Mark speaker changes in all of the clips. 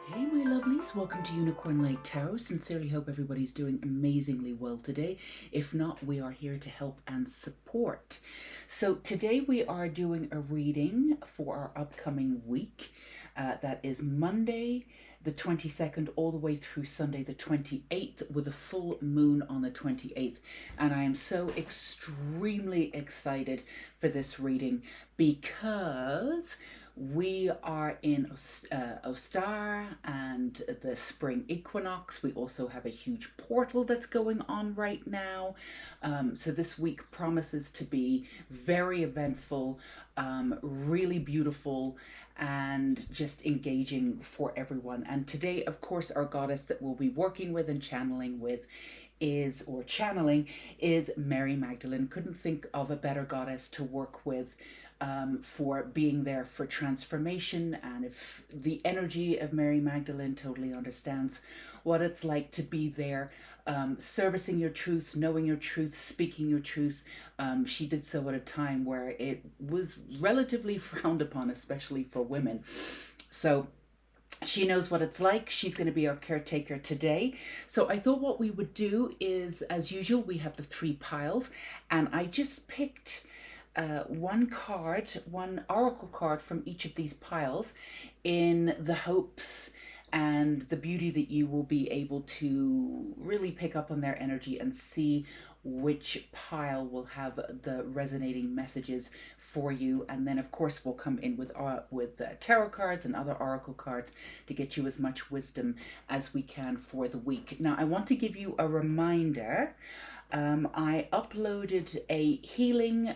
Speaker 1: Hey my lovelies, welcome to Unicorn Light Tarot. Sincerely hope everybody's doing amazingly well today. If not, we are here to help and support. So today we are doing a reading for our upcoming week. That is Monday the 22nd all the way through Sunday the 28th, with a full moon on the 28th. And I am so extremely excited for this reading because we are in Ostar and the spring equinox. We also have a huge portal that's going on right now. So this week promises to be very eventful, really beautiful, and just engaging for everyone. And today, of course, our goddess that we'll be working with and channeling is Mary Magdalene. Couldn't think of a better goddess to work with for being there for transformation. And if the energy of Mary Magdalene totally understands what it's like to be there, servicing your truth, knowing your truth, speaking your truth. She did so at a time where it was relatively frowned upon, especially for women. So she knows what it's like. She's going to be our caretaker today. So I thought what we would do is, as usual, we have the three piles, and I just picked one oracle card from each of these piles, in the hopes and the beauty that you will be able to really pick up on their energy and see which pile will have the resonating messages for you. And then of course we'll come in with tarot cards and other oracle cards to get you as much wisdom as we can for the week. Now I want to give you a reminder. I uploaded a healing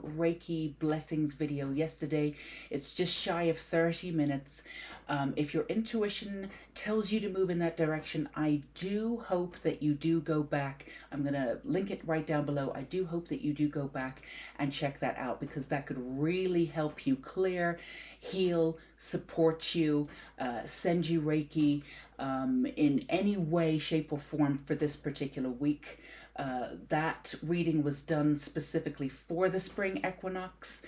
Speaker 1: Reiki blessings video yesterday. It's just shy of 30 minutes. If your intuition tells you to move in that direction, I do hope that you do go back. I'm going to link it right down below. I do hope that you do go back and check that out, because that could really help you clear, heal, support you, send you Reiki in any way, shape, or form for this particular week. That reading was done specifically for the spring equinox,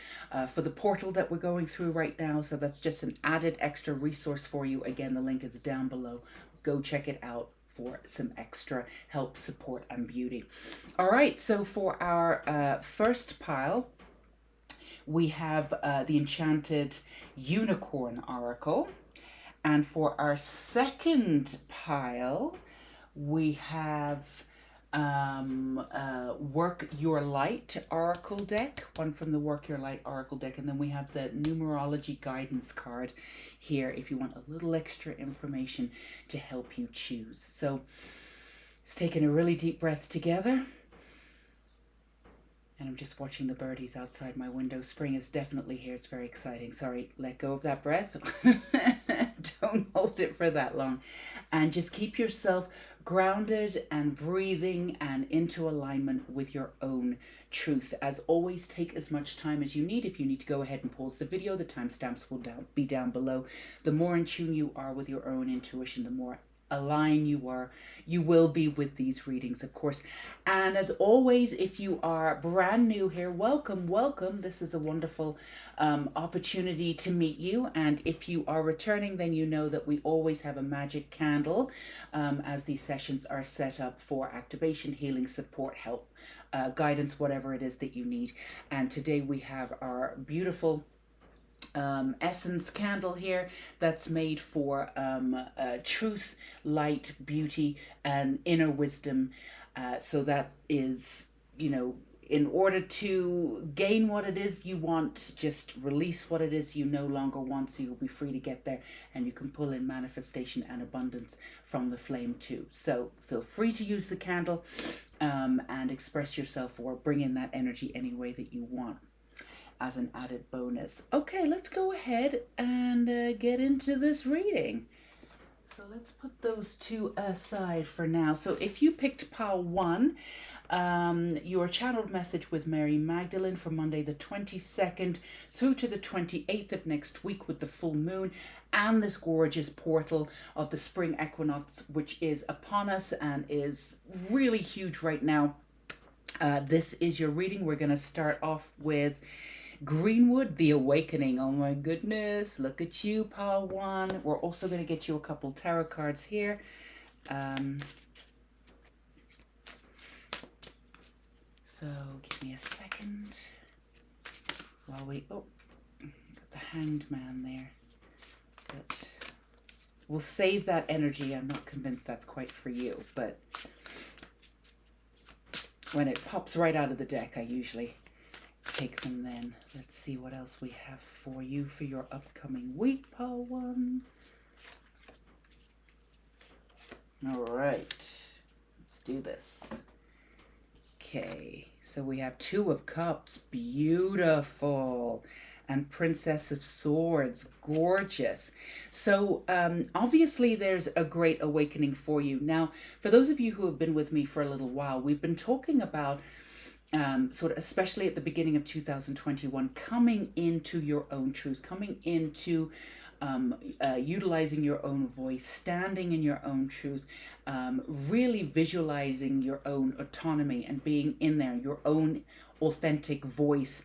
Speaker 1: for the portal that we're going through right now. So that's just an added extra resource for you. Again, the link is down below. Go check it out for some extra help, support, and beauty. All right, so for our first pile, we have the Enchanted Unicorn Oracle. And for our second pile, we have Work Your Light Oracle deck, one from the Work Your Light Oracle deck. And then we have the numerology guidance card here if you want a little extra information to help you choose. So it's taking a really deep breath together. And I'm just watching the birdies outside my window. Spring is definitely here. It's very exciting. Sorry, let go of that breath. Don't hold it for that long. And just keep yourself grounded and breathing and into alignment with your own truth. As always, take as much time as you need. If you need to go ahead and pause the video, the timestamps will be down below. The more in tune you are with your own intuition, the more align you will be with these readings, of course. And as always, if you are brand new here, welcome. This is a wonderful opportunity to meet you. And if you are returning, then you know that we always have a magic candle as these sessions are set up for activation, healing, support, help, guidance, whatever it is that you need. And today we have our beautiful essence candle here that's made for truth, light, beauty, and inner wisdom. So that is, in order to gain what it is you want, just release what it is you no longer want, so you'll be free to get there, and you can pull in manifestation and abundance from the flame too. So feel free to use the candle and express yourself, or bring in that energy any way that you want as an added bonus. Okay, let's go ahead and get into this reading. So let's put those two aside for now. So if you picked pile 1, your channeled message with Mary Magdalene for Monday the 22nd through to the 28th of next week, with the full moon and this gorgeous portal of the spring equinox, which is upon us and is really huge right now. This is your reading. We're going to start off with Greenwood, the awakening. Oh my goodness, look at you, pile one. We're also going to get you a couple tarot cards here. So give me a second while we, oh, got the Hanged Man there. But we'll save that energy. I'm not convinced that's quite for you, but when it pops right out of the deck, I usually take them then. Let's see what else we have for you for your upcoming week, pile one. All right, let's do this. Okay, so we have Two of Cups, beautiful, and Princess of Swords, gorgeous. So obviously there's a great awakening for you. Now, for those of you who have been with me for a little while, we've been talking about sort of, especially at the beginning of 2021, coming into your own truth, coming into utilizing your own voice, standing in your own truth, really visualizing your own autonomy and being in there, your own authentic voice,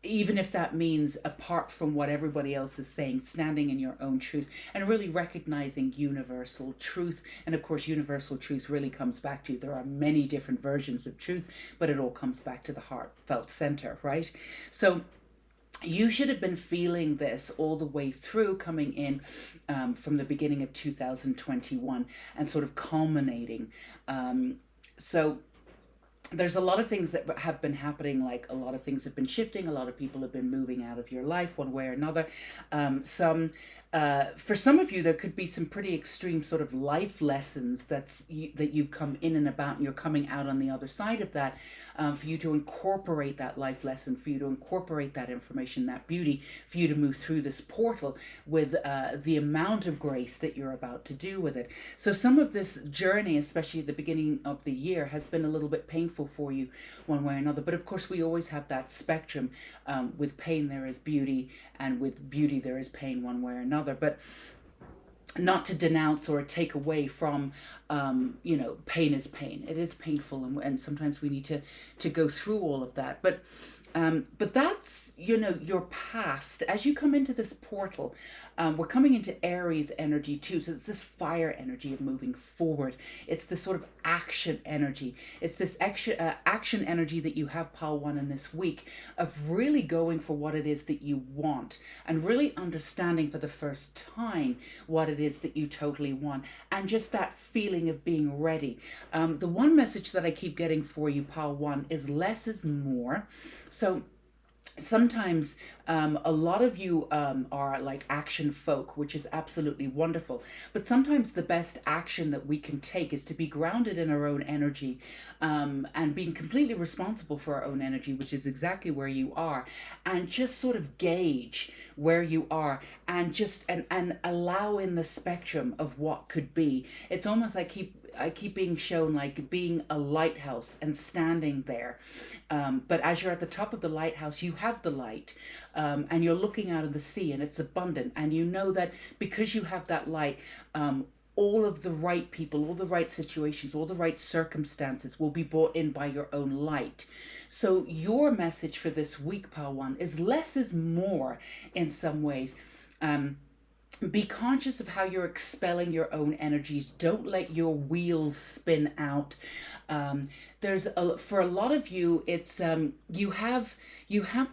Speaker 1: even if that means apart from what everybody else is saying, standing in your own truth and really recognizing universal truth. And of course, universal truth really comes back to, there are many different versions of truth, but it all comes back to the heartfelt center, right? So you should have been feeling this all the way through, coming in from the beginning of 2021 and sort of culminating. So there's a lot of things that have been happening, like a lot of things have been shifting, a lot of people have been moving out of your life one way or another. For some of you, there could be some pretty extreme sort of life lessons that you've come in and about, and you're coming out on the other side of that, for you to incorporate that life lesson, for you to incorporate that information, that beauty, for you to move through this portal with the amount of grace that you're about to do with it. So some of this journey, especially at the beginning of the year, has been a little bit painful for you one way or another. But of course, we always have that spectrum. With pain, there is beauty, and with beauty, there is pain one way or another. But not to denounce or take away from, pain is pain. It is painful, and sometimes we need to go through all of that. But that's, your past. As you come into this portal, we're coming into Aries energy too. So it's this fire energy of moving forward. It's this sort of action energy. It's this action energy that you have, pile one, in this week, of really going for what it is that you want and really understanding for the first time what it is that you totally want, and just that feeling of being ready. The one message that I keep getting for you, pile one, is less is more. So sometimes a lot of you are like action folk, which is absolutely wonderful. But sometimes the best action that we can take is to be grounded in our own energy, and being completely responsible for our own energy, which is exactly where you are, and just sort of gauge where you are and just and allow in the spectrum of what could be. It's almost like I keep being shown like being a lighthouse and standing there. But as you're at the top of the lighthouse, you have the light, and you're looking out of the sea, and it's abundant. And you know that because you have that light, all of the right people, all the right situations, all the right circumstances will be brought in by your own light. So your message for this week, pile one, is less is more in some ways. Be conscious of how you're expelling your own energies. Don't let your wheels spin out. For a lot of you, it's you have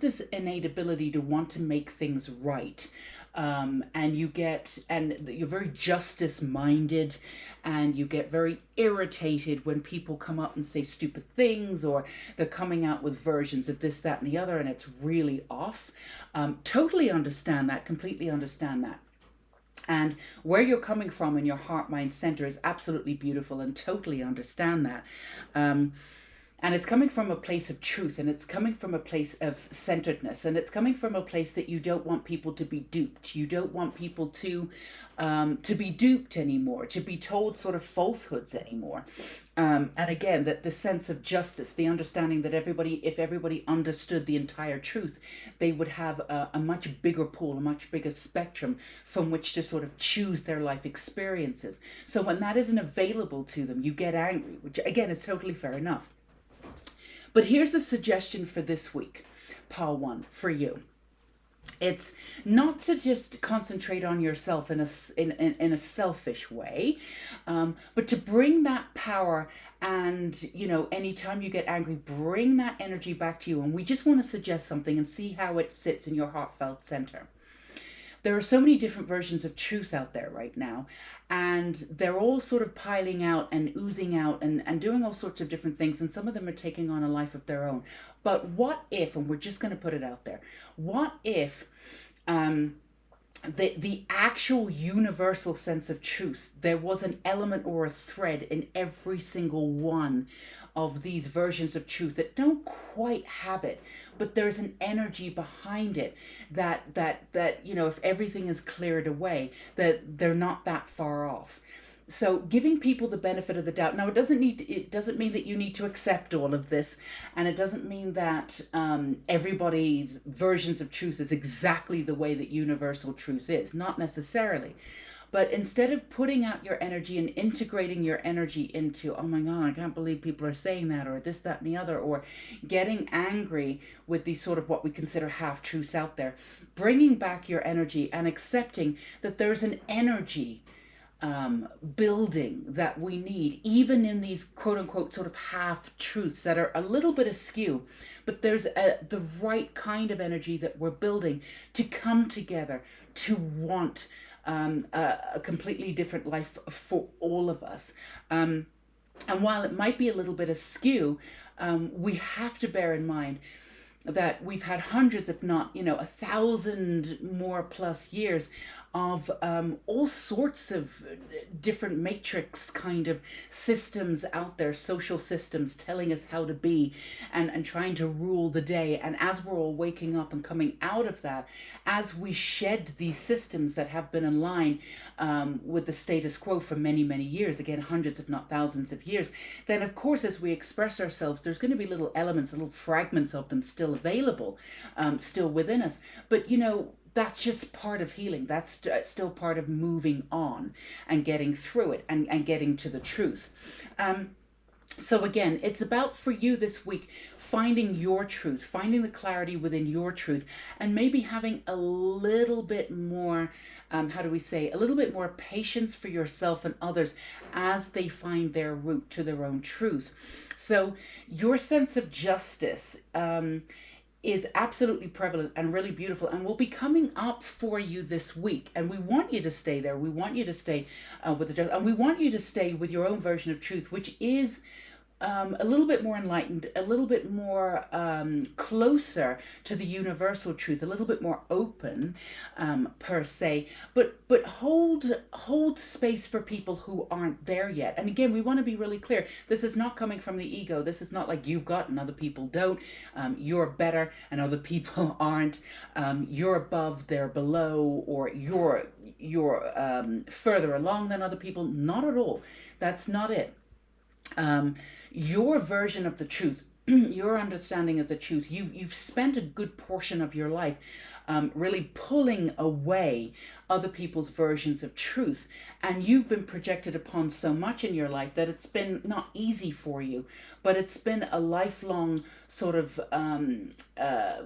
Speaker 1: this innate ability to want to make things right. And you're very justice minded, and you get very irritated when people come up and say stupid things, or they're coming out with versions of this, that, and the other, and it's really off. Totally understand that, completely understand that. And where you're coming from in your heart, mind center is absolutely beautiful, and totally understand that. And it's coming from a place of truth, and it's coming from a place of centeredness, and it's coming from a place that you don't want people to be duped. You don't want people to be duped anymore, to be told sort of falsehoods anymore. And again, that the sense of justice, the understanding that if everybody understood the entire truth, they would have a much bigger pool, a much bigger spectrum from which to sort of choose their life experiences. So when that isn't available to them, you get angry, which again is totally fair enough. But here's a suggestion for this week. pile one for you. It's not to just concentrate on yourself in a selfish way, but to bring that power. And anytime you get angry, bring that energy back to you. And we just want to suggest something and see how it sits in your heartfelt center. There are so many different versions of truth out there right now, and they're all sort of piling out and oozing out and doing all sorts of different things, and some of them are taking on a life of their own. But what if, and we're just going to put it out there, what if the actual universal sense of truth, there was an element or a thread in every single one of these versions of truth that don't quite have it, but there's an energy behind it that if everything is cleared away, that they're not that far off. So giving people the benefit of the doubt. Now, it doesn't mean that you need to accept all of this, and it doesn't mean that everybody's versions of truth is exactly the way that universal truth is. Not necessarily. But instead of putting out your energy and integrating your energy into, oh my God, I can't believe people are saying that, or this, that, and the other, or getting angry with these sort of what we consider half-truths out there, bringing back your energy and accepting that there's an energy building that we need, even in these quote-unquote sort of half-truths that are a little bit askew, but there's the right kind of energy that we're building to come together, to want a completely different life for all of us. And while it might be a little bit askew, we have to bear in mind that we've had hundreds, if not, 1,000 more plus years of all sorts of different matrix kind of systems out there, social systems telling us how to be and trying to rule the day. And as we're all waking up and coming out of that, as we shed these systems that have been in line with the status quo for many, many years, again, hundreds, if not thousands of years, then of course, as we express ourselves, there's going to be little elements, little fragments of them still available, still within us. But, that's just part of healing. That's still part of moving on and getting through it and getting to the truth. So again, it's about, for you this week, finding your truth, finding the clarity within your truth, and maybe having a little bit more, a little bit more patience for yourself and others as they find their route to their own truth. So your sense of justice is absolutely prevalent and really beautiful, and will be coming up for you this week. And we want you to stay there. We want you to stay with the justice, and we want you to stay with your own version of truth, which is a little bit more enlightened, a little bit more closer to the universal truth, a little bit more open per se, but hold space for people who aren't there yet. And again, we want to be really clear. This is not coming from the ego. This is not like you've got and other people don't. You're better and other people aren't. You're above, they're below, or you're further along than other people. Not at all. That's not it. Your version of the truth, your understanding of the truth, you've spent a good portion of your life really pulling away other people's versions of truth, and you've been projected upon so much in your life that it's been not easy for you, but it's been a lifelong sort of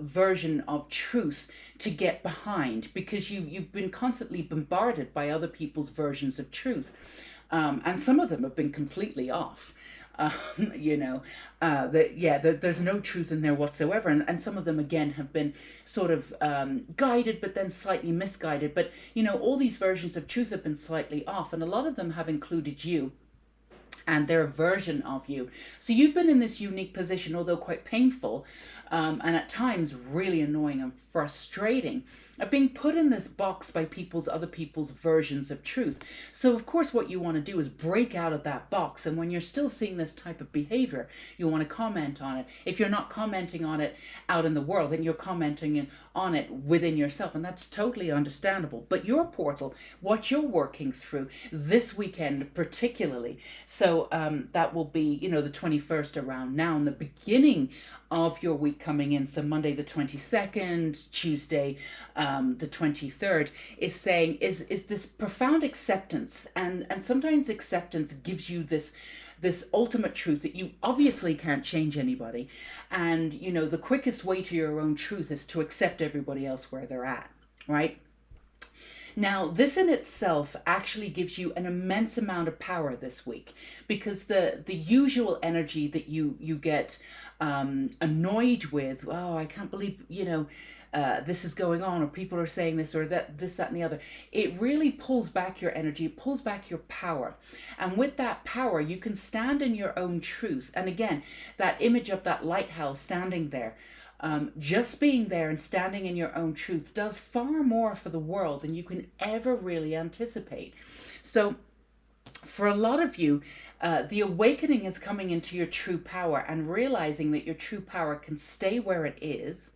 Speaker 1: version of truth to get behind, because you've been constantly bombarded by other people's versions of truth, and some of them have been completely off. There's no truth in there whatsoever, and some of them again have been sort of guided, but then slightly misguided. But all these versions of truth have been slightly off, and a lot of them have included you and their version of you. So you've been in this unique position, although quite painful, and at times really annoying and frustrating, of being put in this box by other people's versions of truth. So of course what you want to do is break out of that box, and when you're still seeing this type of behavior, you want to comment on it. If you're not commenting on it out in the world, then you're commenting on it within yourself, and that's totally understandable. But your portal, what you're working through this weekend particularly, so that will be the 21st around now, and the beginning of your week coming in, so Monday the 22nd, Tuesday the 23rd, is this profound acceptance, and sometimes acceptance gives you this this ultimate truth that you obviously can't change anybody. And, the quickest way to your own truth is to accept everybody else where they're at, right? Now, this in itself actually gives you an immense amount of power this week, because the usual energy that you get annoyed with, oh, I can't believe, this is going on, or people are saying this or that, this, that, and the other. It really pulls back your energy, it pulls back your power. And with that power, you can stand in your own truth. And again, that image of that lighthouse standing there, just being there and standing in your own truth does far more for the world than you can ever really anticipate. So for a lot of you, the awakening is coming into your true power and realizing that your true power can stay where it is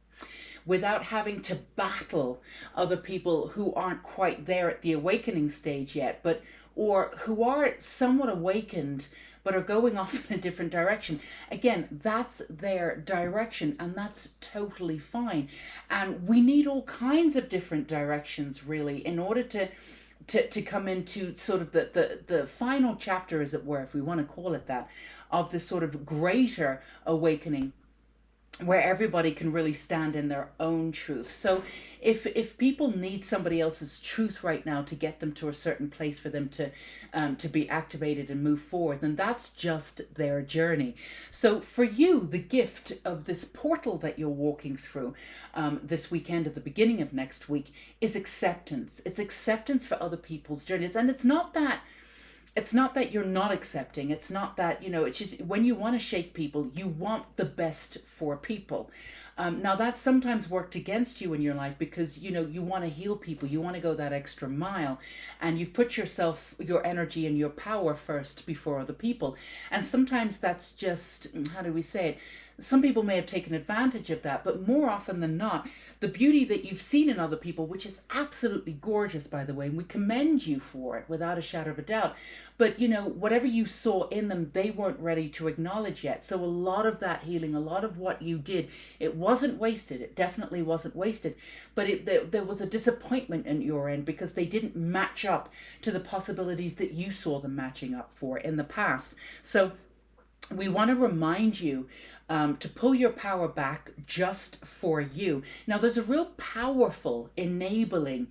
Speaker 1: without having to battle other people who aren't quite there at the awakening stage yet, or who are somewhat awakened but are going off in a different direction. Again, that's their direction, and that's totally fine. And we need all kinds of different directions, really, in order to come into sort of the final chapter, as it were, if we want to call it that, of this sort of greater awakening, where everybody can really stand in their own truth. So if people need somebody else's truth right now to get them to a certain place for them to be activated and move forward, then that's just their journey. So for you, the gift of this portal that you're walking through this weekend at the beginning of next week is acceptance. It's acceptance for other people's journeys. And it's not that you're not accepting. It's not that, it's just when you want to shake people, you want the best for people. Now that sometimes worked against you in your life because, you want to heal people. You want to go that extra mile, and you've put your energy and your power first before other people. And sometimes that's just, how do we say it? Some people may have taken advantage of that, but more often than not, the beauty that you've seen in other people, which is absolutely gorgeous, by the way, and we commend you for it without a shadow of a doubt. But, whatever you saw in them, they weren't ready to acknowledge yet. So a lot of that healing, a lot of what you did, it wasn't wasted. It definitely wasn't wasted. But there was a disappointment in your end because they didn't match up to the possibilities that you saw them matching up for in the past. So we want to remind you to pull your power back just for you. Now, there's a real powerful, enabling,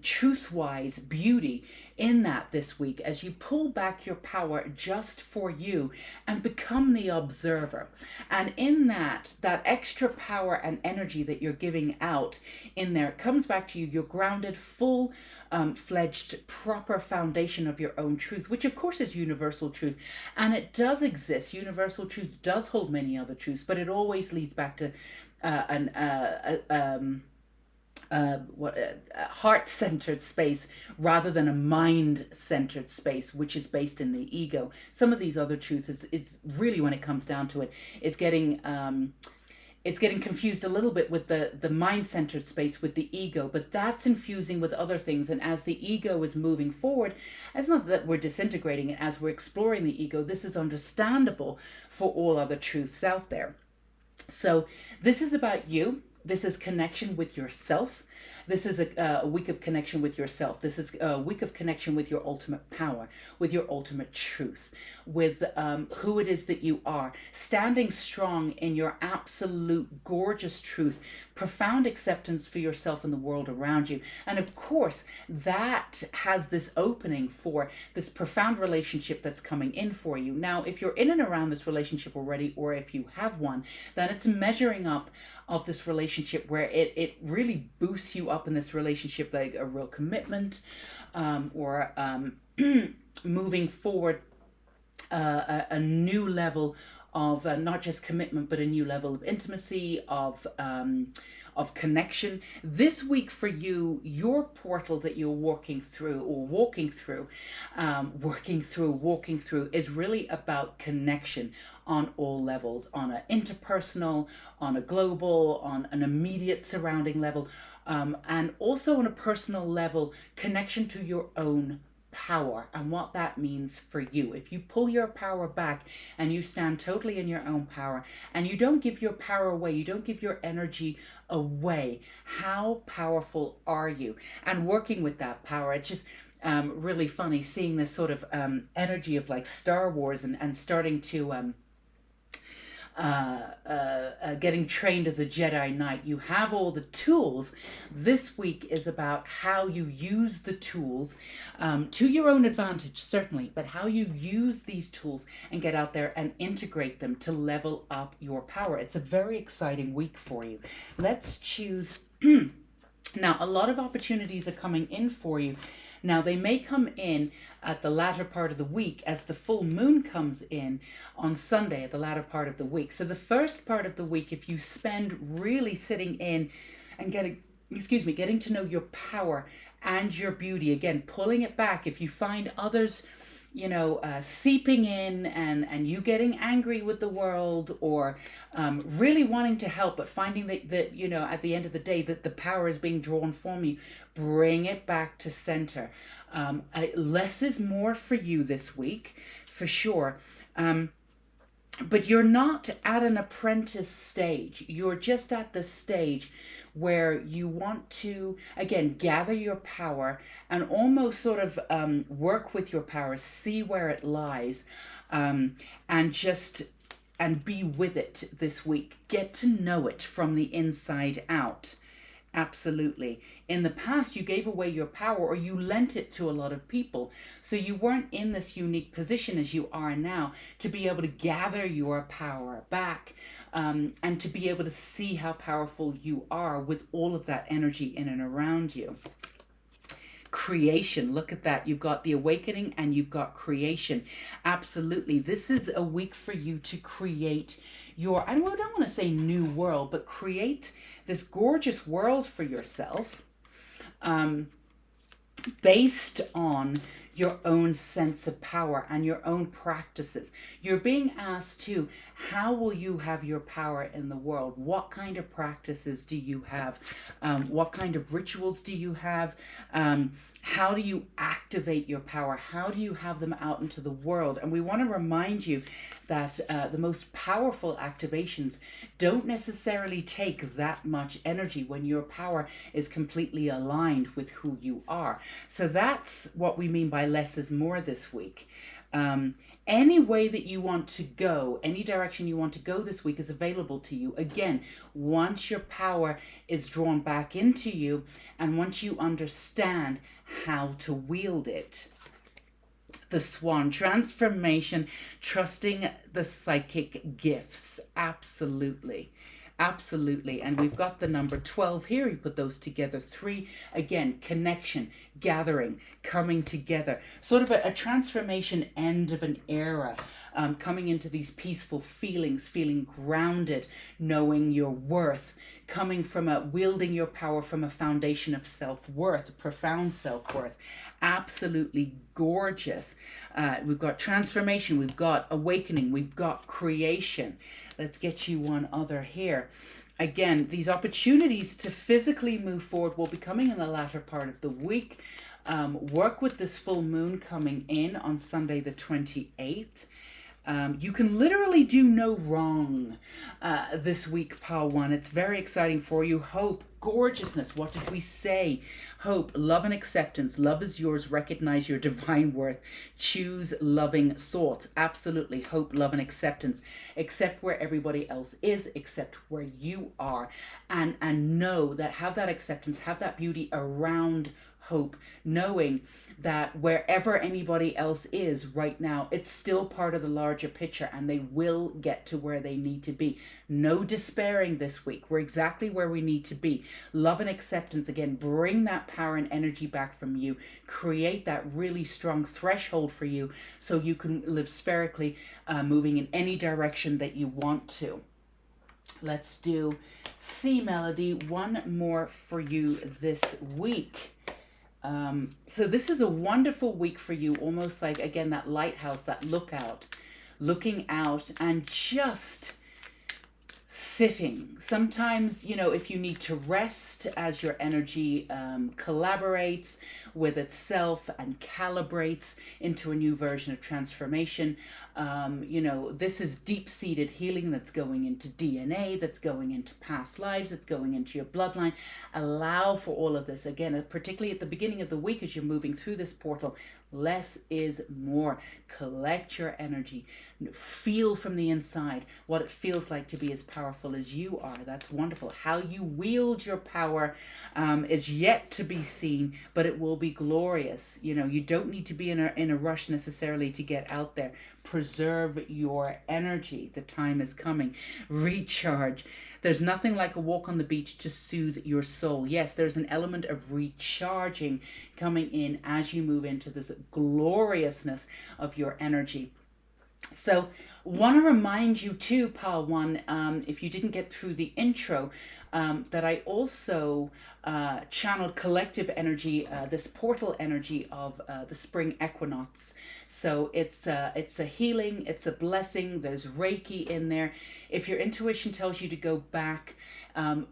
Speaker 1: truth-wise beauty in that this week as you pull back your power just for you and become the observer. And in that extra power and energy that you're giving out in there comes back to you. You're grounded, full fledged, proper foundation of your own truth, which of course is universal truth. And it does exist. Universal truth does hold many other truths, but it always leads back to a heart-centered space rather than a mind-centered space, which is based in the ego. Some of these other truths, it's really, when it comes down to it, it's getting confused a little bit with the mind-centered space with the ego, but that's infusing with other things. And as the ego is moving forward, it's not that we're disintegrating it, as we're exploring the ego, this is understandable for all other truths out there. So this is about you. This is connection with yourself. This is a week of connection with yourself. This is a week of connection with your ultimate power, with your ultimate truth, with who it is that you are, standing strong in your absolute gorgeous truth, profound acceptance for yourself and the world around you. And of course, that has this opening for this profound relationship that's coming in for you. Now, if you're in and around this relationship already, or if you have one, then it's measuring up of this relationship where it really boosts you up in this relationship, like a real commitment, or moving forward a new level of not just commitment, but a new level of intimacy, of connection. This week for you, your portal that you're walking through is really about connection on all levels, on an interpersonal, on a global, on an immediate surrounding level, and also on a personal level, connection to your own power and what that means for you. If you pull your power back and you stand totally in your own power and you don't give your power away, you don't give your energy away, how powerful are you? And working with that power, it's just really funny seeing this sort of energy of like Star Wars and starting to getting trained as a Jedi Knight. You have all the tools. This week is about how you use the tools to your own advantage, certainly, but how you use these tools and get out there and integrate them to level up your power. It's a very exciting week for you. Let's choose. Now, a lot of opportunities are coming in for you. Now, they may come in at the latter part of the week as the full moon comes in on Sunday at the latter part of the week. So the first part of the week, if you spend really sitting in and getting to know your power and your beauty, again, pulling it back. If you find others, seeping in and you getting angry with the world or really wanting to help, but finding that at the end of the day that the power is being drawn from you, bring it back to center. Less is more for you this week, for sure. But you're not at an apprentice stage. You're just at the stage where you want to, again, gather your power and almost sort of work with your power, see where it lies, and be with it this week. Get to know it from the inside out. Absolutely. In the past, you gave away your power or you lent it to a lot of people. So you weren't in this unique position as you are now to be able to gather your power back and to be able to see how powerful you are with all of that energy in and around you. Creation, look at that. You've got the awakening and you've got creation. Absolutely. This is a week for you to create your, I don't want to say new world, but create this gorgeous world for yourself based on your own sense of power and your own practices. You're being asked to, how will you have your power in the world? What kind of practices do you have? What kind of rituals do you have? How do you activate your power? How do you have them out into the world? And we want to remind you that the most powerful activations don't necessarily take that much energy when your power is completely aligned with who you are. So that's what we mean by less is more this week. Any way that you want to go, any direction you want to go this week is available to you. Again, once your power is drawn back into you and once you understand how to wield it. The Swan, transformation, trusting the psychic gifts. Absolutely. Absolutely. And we've got the number 12 here. You put those together. 3, again, connection, gathering, coming together. Sort of a transformation end of an era. Coming into these peaceful feelings, feeling grounded, knowing your worth, coming from wielding your power from a foundation of self-worth, profound self-worth. Absolutely gorgeous. We've got transformation, we've got awakening, we've got creation. Let's get you one other here. Again, these opportunities to physically move forward will be coming in the latter part of the week. Work with this full moon coming in on Sunday the 28th. You can literally do no wrong this week, Pile 1. It's very exciting for you. Hope, gorgeousness. What did we say? Hope, love and acceptance. Love is yours. Recognize your divine worth. Choose loving thoughts. Absolutely. Hope, love, and acceptance. Accept where everybody else is. Accept where you are. And know that, have that acceptance, have that beauty around hope, knowing that wherever anybody else is right now, it's still part of the larger picture and they will get to where they need to be. No despairing this week. We're exactly where we need to be. Love and acceptance, again, bring that power and energy back from you. Create that really strong threshold for you so you can live spherically, moving in any direction that you want to. Let's do C Melody, one more for you this week. So this is a wonderful week for you, almost like, again, that lighthouse, that looking out and just sitting. Sometimes, if you need to rest as your energy collaborates with itself and calibrates into a new version of transformation. This is deep-seated healing that's going into DNA, that's going into past lives, that's going into your bloodline. Allow for all of this. Again, particularly at the beginning of the week as you're moving through this portal, less is more. Collect your energy. Feel from the inside what it feels like to be as powerful as you are. That's wonderful. How you wield your power is yet to be seen, but it will be glorious. You don't need to be in a rush necessarily to get out there. Preserve your energy. The time is coming. Recharge. There's nothing like a walk on the beach to soothe your soul. Yes, there's an element of recharging coming in as you move into this gloriousness of your energy. So want to remind you too, Pile 1, if you didn't get through the intro, that I also channeled collective energy, this portal energy of the spring equinox. So it's a healing, it's a blessing. There's Reiki in there. If your intuition tells you to go back,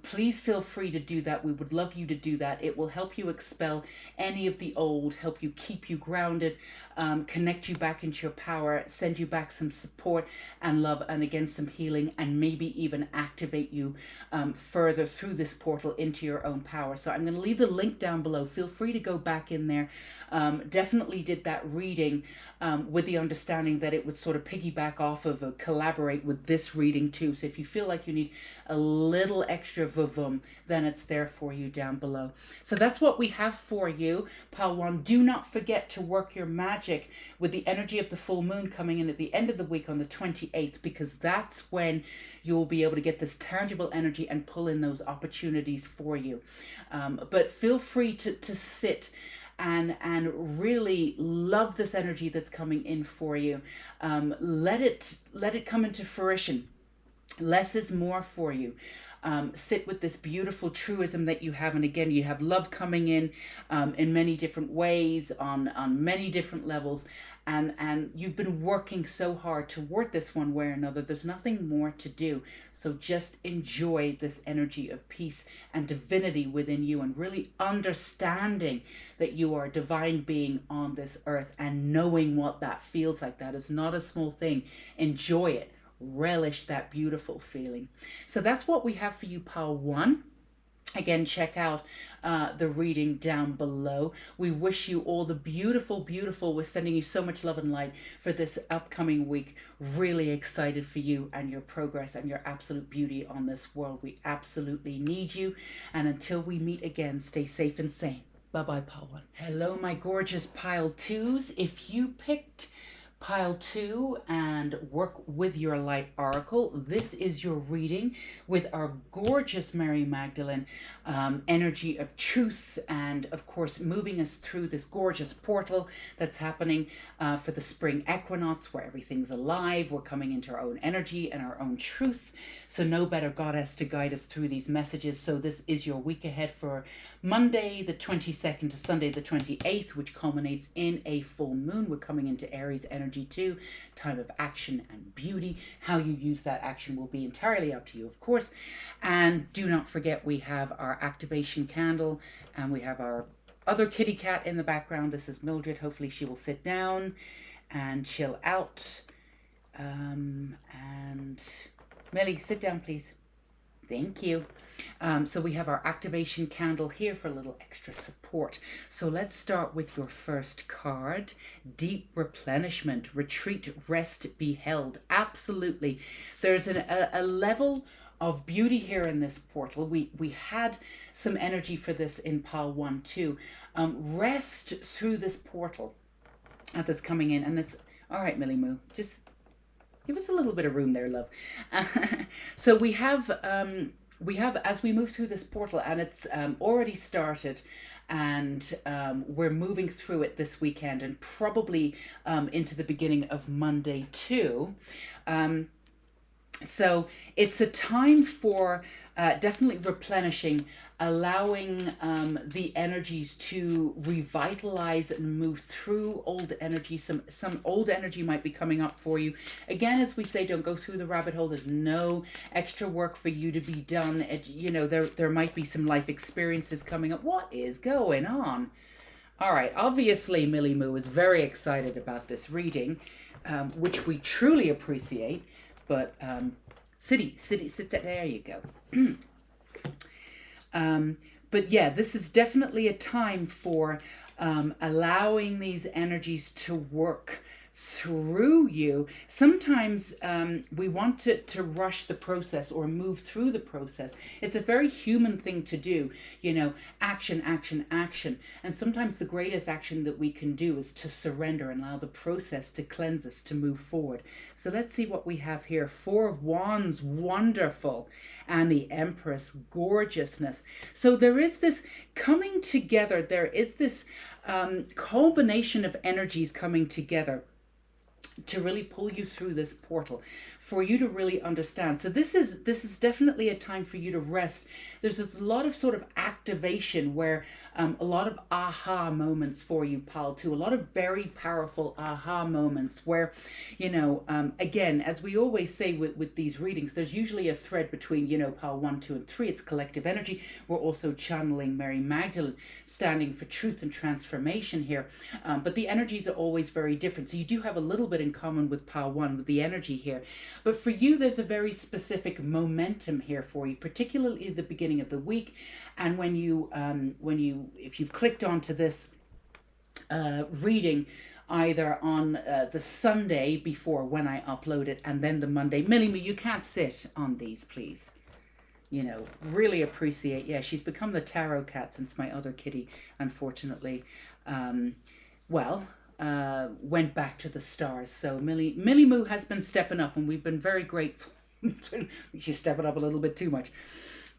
Speaker 1: please feel free to do that. We would love you to do that. It will help you expel any of the old, help you keep you grounded, connect you back into your power, send you back some support and love, and again some healing, and maybe even activate you further through this portal into your own power. So I'm going to leave the link down below. Feel free to go back in there. Definitely did that reading with the understanding that it would sort of piggyback off of, collaborate with this reading too. So if you feel like you need a little extra vavum, then it's there for you down below. So that's what we have for you, Pile 1. Do not forget to work your magic with the energy of the full moon coming in at the end of the week on the 28th, because that's when you'll be able to get this tangible energy and pull in those opportunities for you. But feel free to sit and really love this energy that's coming in for you. Let it come into fruition. Less is more for you. Sit with this beautiful truism that you have, and again, you have love coming in many different ways, on many different levels, and you've been working so hard toward this one way or another. There's nothing more to do, so just enjoy this energy of peace and divinity within you, and really understanding that you are a divine being on this earth, and knowing what that feels like. That is not a small thing. Enjoy it. Relish that beautiful feeling. So that's what we have for you, Pile 1. Again, check out the reading down below. We wish you all the beautiful. We're sending you so much love and light for this upcoming week. Really excited for you and your progress and your absolute beauty on this world. We absolutely need you. And until we meet again, stay safe and sane. Bye-bye, Pile 1. Hello, my gorgeous Pile 2s. If you picked Pile 2 and work with your light oracle, this is your reading with our gorgeous Mary Magdalene, energy of truth, and of course moving us through this gorgeous portal that's happening for the spring equinox, where everything's alive. We're coming into our own energy and our own truth, so no better goddess to guide us through these messages. So this is your week ahead for Monday the 22nd to Sunday the 28th, which culminates in a full moon. We're coming into Aries energy too, time of action and beauty. How you use that action will be entirely up to you, of course. And do not forget, we have our activation candle, and we have our other kitty cat in the background. This is Mildred. Hopefully she will sit down and chill out. And Millie, sit down, please. Thank you. So we have our activation candle here for a little extra support. So let's start with your first card. Deep replenishment, retreat, rest, be held. Absolutely. There's a level of beauty here in this portal. We had some energy for this in Pile 1 too. Rest through this portal as it's coming in. And this, all right, Millie Moo, just give us a little bit of room there, love. So we have, as we move through this portal, and it's already started, and we're moving through it this weekend, and probably into the beginning of Monday too. So it's a time for definitely replenishing, allowing the energies to revitalize and move through old energy. Some old energy might be coming up for you. Again, as we say, don't go through the rabbit hole. There's no extra work for you to be done. There might be some life experiences coming up. What is going on? All right. Obviously, Millie Moo is very excited about this reading, which we truly appreciate. But sit there you go. But yeah, this is definitely a time for allowing these energies to work through you. Sometimes we want to rush the process or move through the process. It's a very human thing to do, action, action, action. And sometimes the greatest action that we can do is to surrender and allow the process to cleanse us, to move forward. So let's see what we have here. Four of Wands, wonderful. And the Empress, gorgeousness. So there is this coming together. There is this culmination of energies coming together to really pull you through this portal, for you to really understand. So this is definitely a time for you to rest. There's a lot of sort of activation where a lot of aha moments for you, Pal, too. A lot of very powerful aha moments where, again, as we always say with these readings, there's usually a thread between, Pal 1, 2, and 3. It's collective energy. We're also channeling Mary Magdalene, standing for truth and transformation here. But the energies are always very different. So you do have a little bit in common with Pal 1, with the energy here. But for you, there's a very specific momentum here for you, particularly at the beginning of the week. And when you if you've clicked onto this reading, either on the Sunday before when I upload it, and then the Monday, Millie, you can't sit on these, please. Really appreciate. Yeah, she's become the tarot cat since my other kitty, unfortunately, went back to the stars. So Millie Moo has been stepping up, and we've been very grateful. She's stepping up a little bit too much.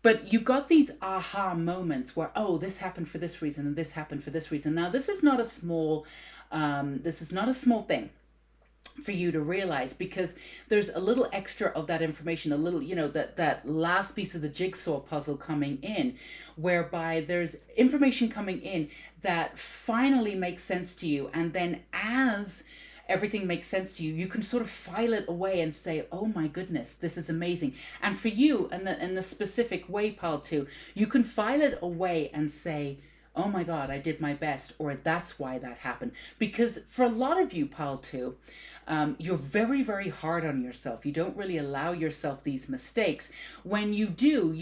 Speaker 1: But you've got these aha moments where, oh, this happened for this reason and this happened for this reason. Now, this is not a small thing for you to realize, because there's a little extra of that information, a little, that last piece of the jigsaw puzzle coming in, whereby there's information coming in that finally makes sense to you. And then as everything makes sense to you, you can sort of file it away and say, oh my goodness, this is amazing. And for you, in the specific way, Pal, too, you can file it away and say, oh my God, I did my best, or that's why that happened. Because for a lot of you, Pal, too, you're very, very hard on yourself. You don't really allow yourself these mistakes. When you do,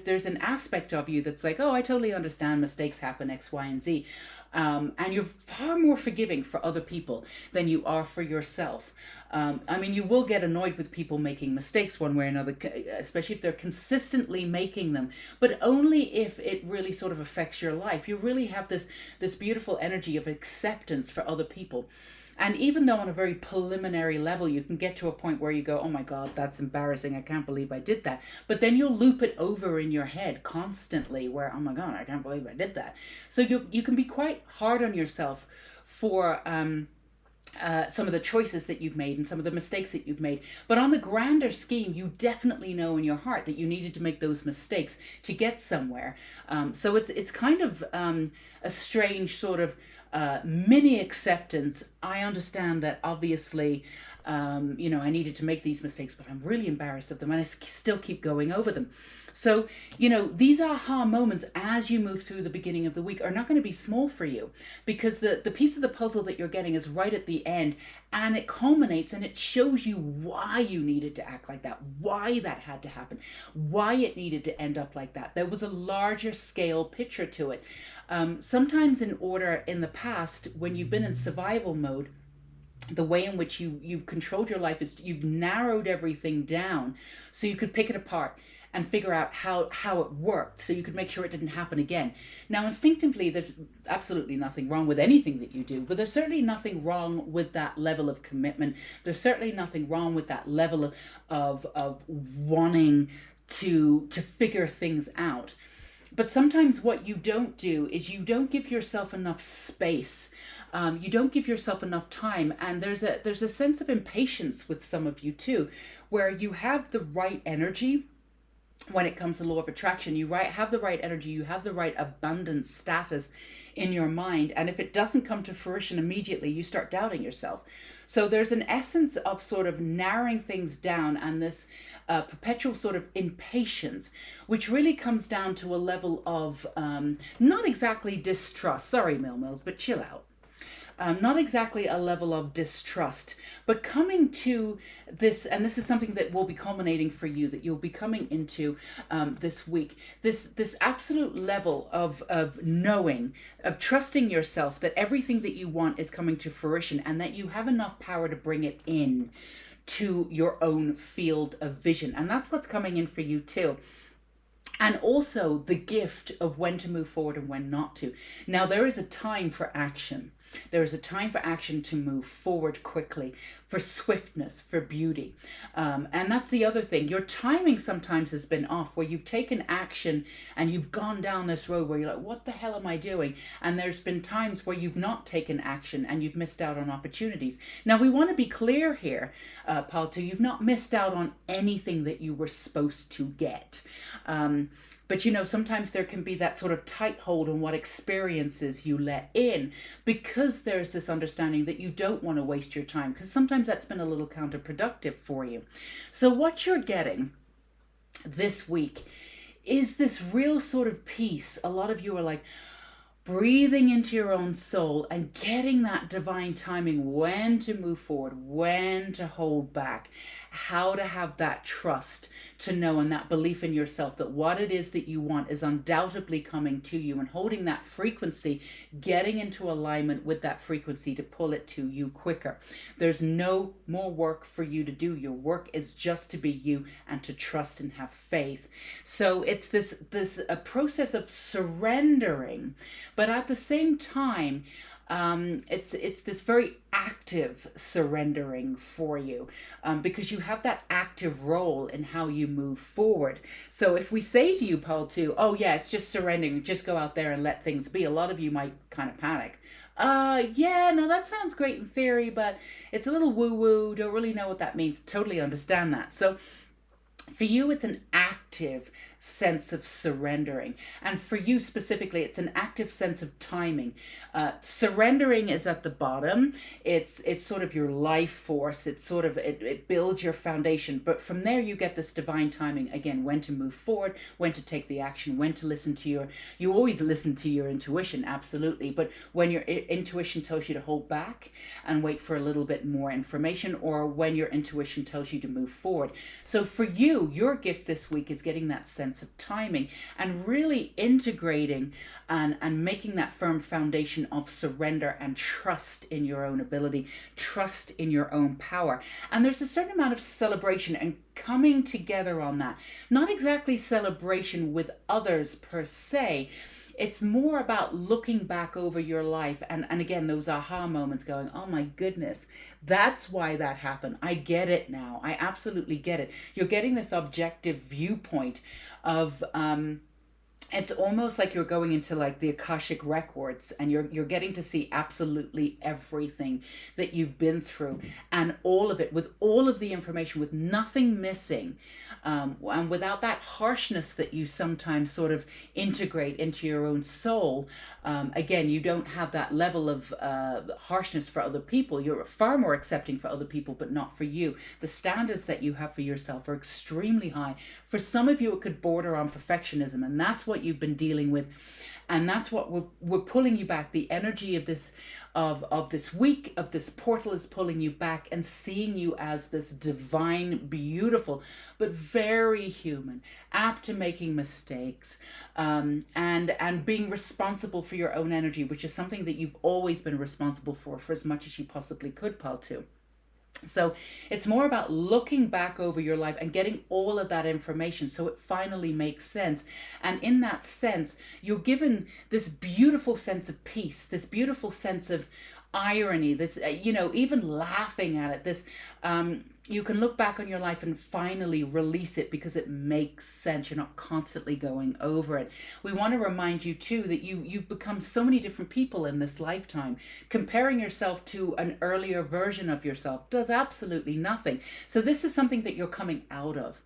Speaker 1: there's an aspect of you that's like, oh, I totally understand, mistakes happen, X, Y, and Z. And you're far more forgiving for other people than you are for yourself. You will get annoyed with people making mistakes one way or another, especially if they're consistently making them, but only if it really sort of affects your life. You really have this beautiful energy of acceptance for other people. And even though on a very preliminary level, you can get to a point where you go, oh my God, that's embarrassing. I can't believe I did that. But then you'll loop it over in your head constantly where, oh my God, I can't believe I did that. So you can be quite hard on yourself for some of the choices that you've made and some of the mistakes that you've made. But on the grander scheme, you definitely know in your heart that you needed to make those mistakes to get somewhere. So it's kind of a strange sort of mini acceptance. I understand that obviously, I needed to make these mistakes, but I'm really embarrassed of them, and I still keep going over them. So, these aha moments as you move through the beginning of the week are not going to be small for you, because the piece of the puzzle that you're getting is right at the end, and it culminates and it shows you why you needed to act like that, why that had to happen, why it needed to end up like that. There was a larger scale picture to it. Sometimes in the past, when you've been in survival mode, the way in which you've controlled your life is you've narrowed everything down so you could pick it apart and figure out how it worked, so you could make sure it didn't happen again. Now, instinctively, there's absolutely nothing wrong with anything that you do, but there's certainly nothing wrong with that level of commitment. There's certainly nothing wrong with that level of wanting to figure things out. But sometimes what you don't do is you don't give yourself enough space. You don't give yourself enough time. And there's a sense of impatience with some of you too, where you have the right energy when it comes to law of attraction. You have the right energy, you have the right abundance status in your mind. And if it doesn't come to fruition immediately, you start doubting yourself. So there's an essence of sort of narrowing things down, and this perpetual sort of impatience, which really comes down to a level of not exactly distrust. Sorry, Mills, but chill out. Not exactly a level of distrust, but coming to this, and this is something that will be culminating for you, that you'll be coming into this week, this absolute level of knowing, of trusting yourself that everything that you want is coming to fruition, and that you have enough power to bring it in to your own field of vision. And that's what's coming in for you too. And also the gift of when to move forward and when not to. Now, there is a time for action. There is a time for action to move forward quickly, for swiftness, for beauty. And that's the other thing. Your timing sometimes has been off, where you've taken action and you've gone down this road where you're like, what the hell am I doing? And there's been times where you've not taken action and you've missed out on opportunities. Now, we want to be clear here, Palto, you've not missed out on anything that you were supposed to get. But sometimes there can be that sort of tight hold on what experiences you let in, because there's this understanding that you don't want to waste your time, because sometimes that's been a little counterproductive for you. So what you're getting this week is this real sort of peace. A lot of you are like breathing into your own soul and getting that divine timing, when to move forward, when to hold back, how to have that trust to know, and that belief in yourself that what it is that you want is undoubtedly coming to you, and holding that frequency, getting into alignment with that frequency to pull it to you quicker. There's no more work for you to do. Your work is just to be you and to trust and have faith. So it's this a process of surrendering, but at the same time, it's this very active surrendering for you, because you have that active role in how you move forward. So if we say to you, Paul, too, oh yeah, it's just surrendering, just go out there and let things be, a lot of you might kind of panic. Yeah, no, that sounds great in theory, but it's a little woo-woo, don't really know what that means. Totally understand that. So for you, it's an active sense of surrendering. And for you specifically, it's an active sense of timing. Surrendering is at the bottom. It's sort of your life force. It's sort of, it builds your foundation. But from there, you get this divine timing. Again, when to move forward, when to take the action, when to listen to you always listen to your intuition, absolutely. But when your intuition tells you to hold back and wait for a little bit more information, or when your intuition tells you to move forward. So for you, your gift this week is getting that sense of timing and really integrating and making that firm foundation of surrender and trust in your own ability, trust in your own power. And there's a certain amount of celebration and coming together on that. Not exactly celebration with others per se. It's more about looking back over your life and again, those aha moments, going, oh my goodness, that's why that happened. I get it now. I absolutely get it. You're getting this objective viewpoint of, it's almost like you're going into like the Akashic records, and you're getting to see absolutely everything that you've been through, and all of it, with all of the information, with nothing missing, and without that harshness that you sometimes sort of integrate into your own soul. Again, you don't have that level of harshness for other people. You're far more accepting for other people, but not for you. The standards that you have for yourself are extremely high. For some of you, it could border on perfectionism, and that's what you've been dealing with, and that's what we're pulling you back. The energy of this week, of this portal, is pulling you back and seeing you as this divine, beautiful, but very human, apt to making mistakes, and being responsible for your own energy, which is something that you've always been responsible for as much as you possibly could, Paul, too. So it's more about looking back over your life and getting all of that information so it finally makes sense. And in that sense, you're given this beautiful sense of peace, this beautiful sense of irony, this, even laughing at it, this, you can look back on your life and finally release it because it makes sense. You're not constantly going over it. We want to remind you too that you've become so many different people in this lifetime. Comparing yourself to an earlier version of yourself does absolutely nothing. So this is something that you're coming out of.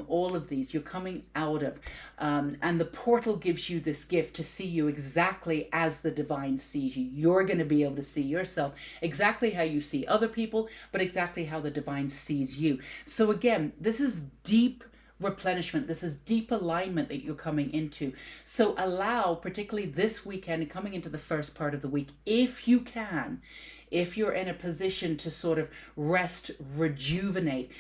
Speaker 1: All of these you're coming out of. And the portal gives you this gift to see you exactly as the divine sees you. You're going to be able to see yourself exactly how you see other people, but exactly how the divine sees you. So again, this is deep replenishment. This is deep alignment that you're coming into. So allow, particularly this weekend and coming into the first part of the week, if you can, if you're in a position to sort of rest, rejuvenate,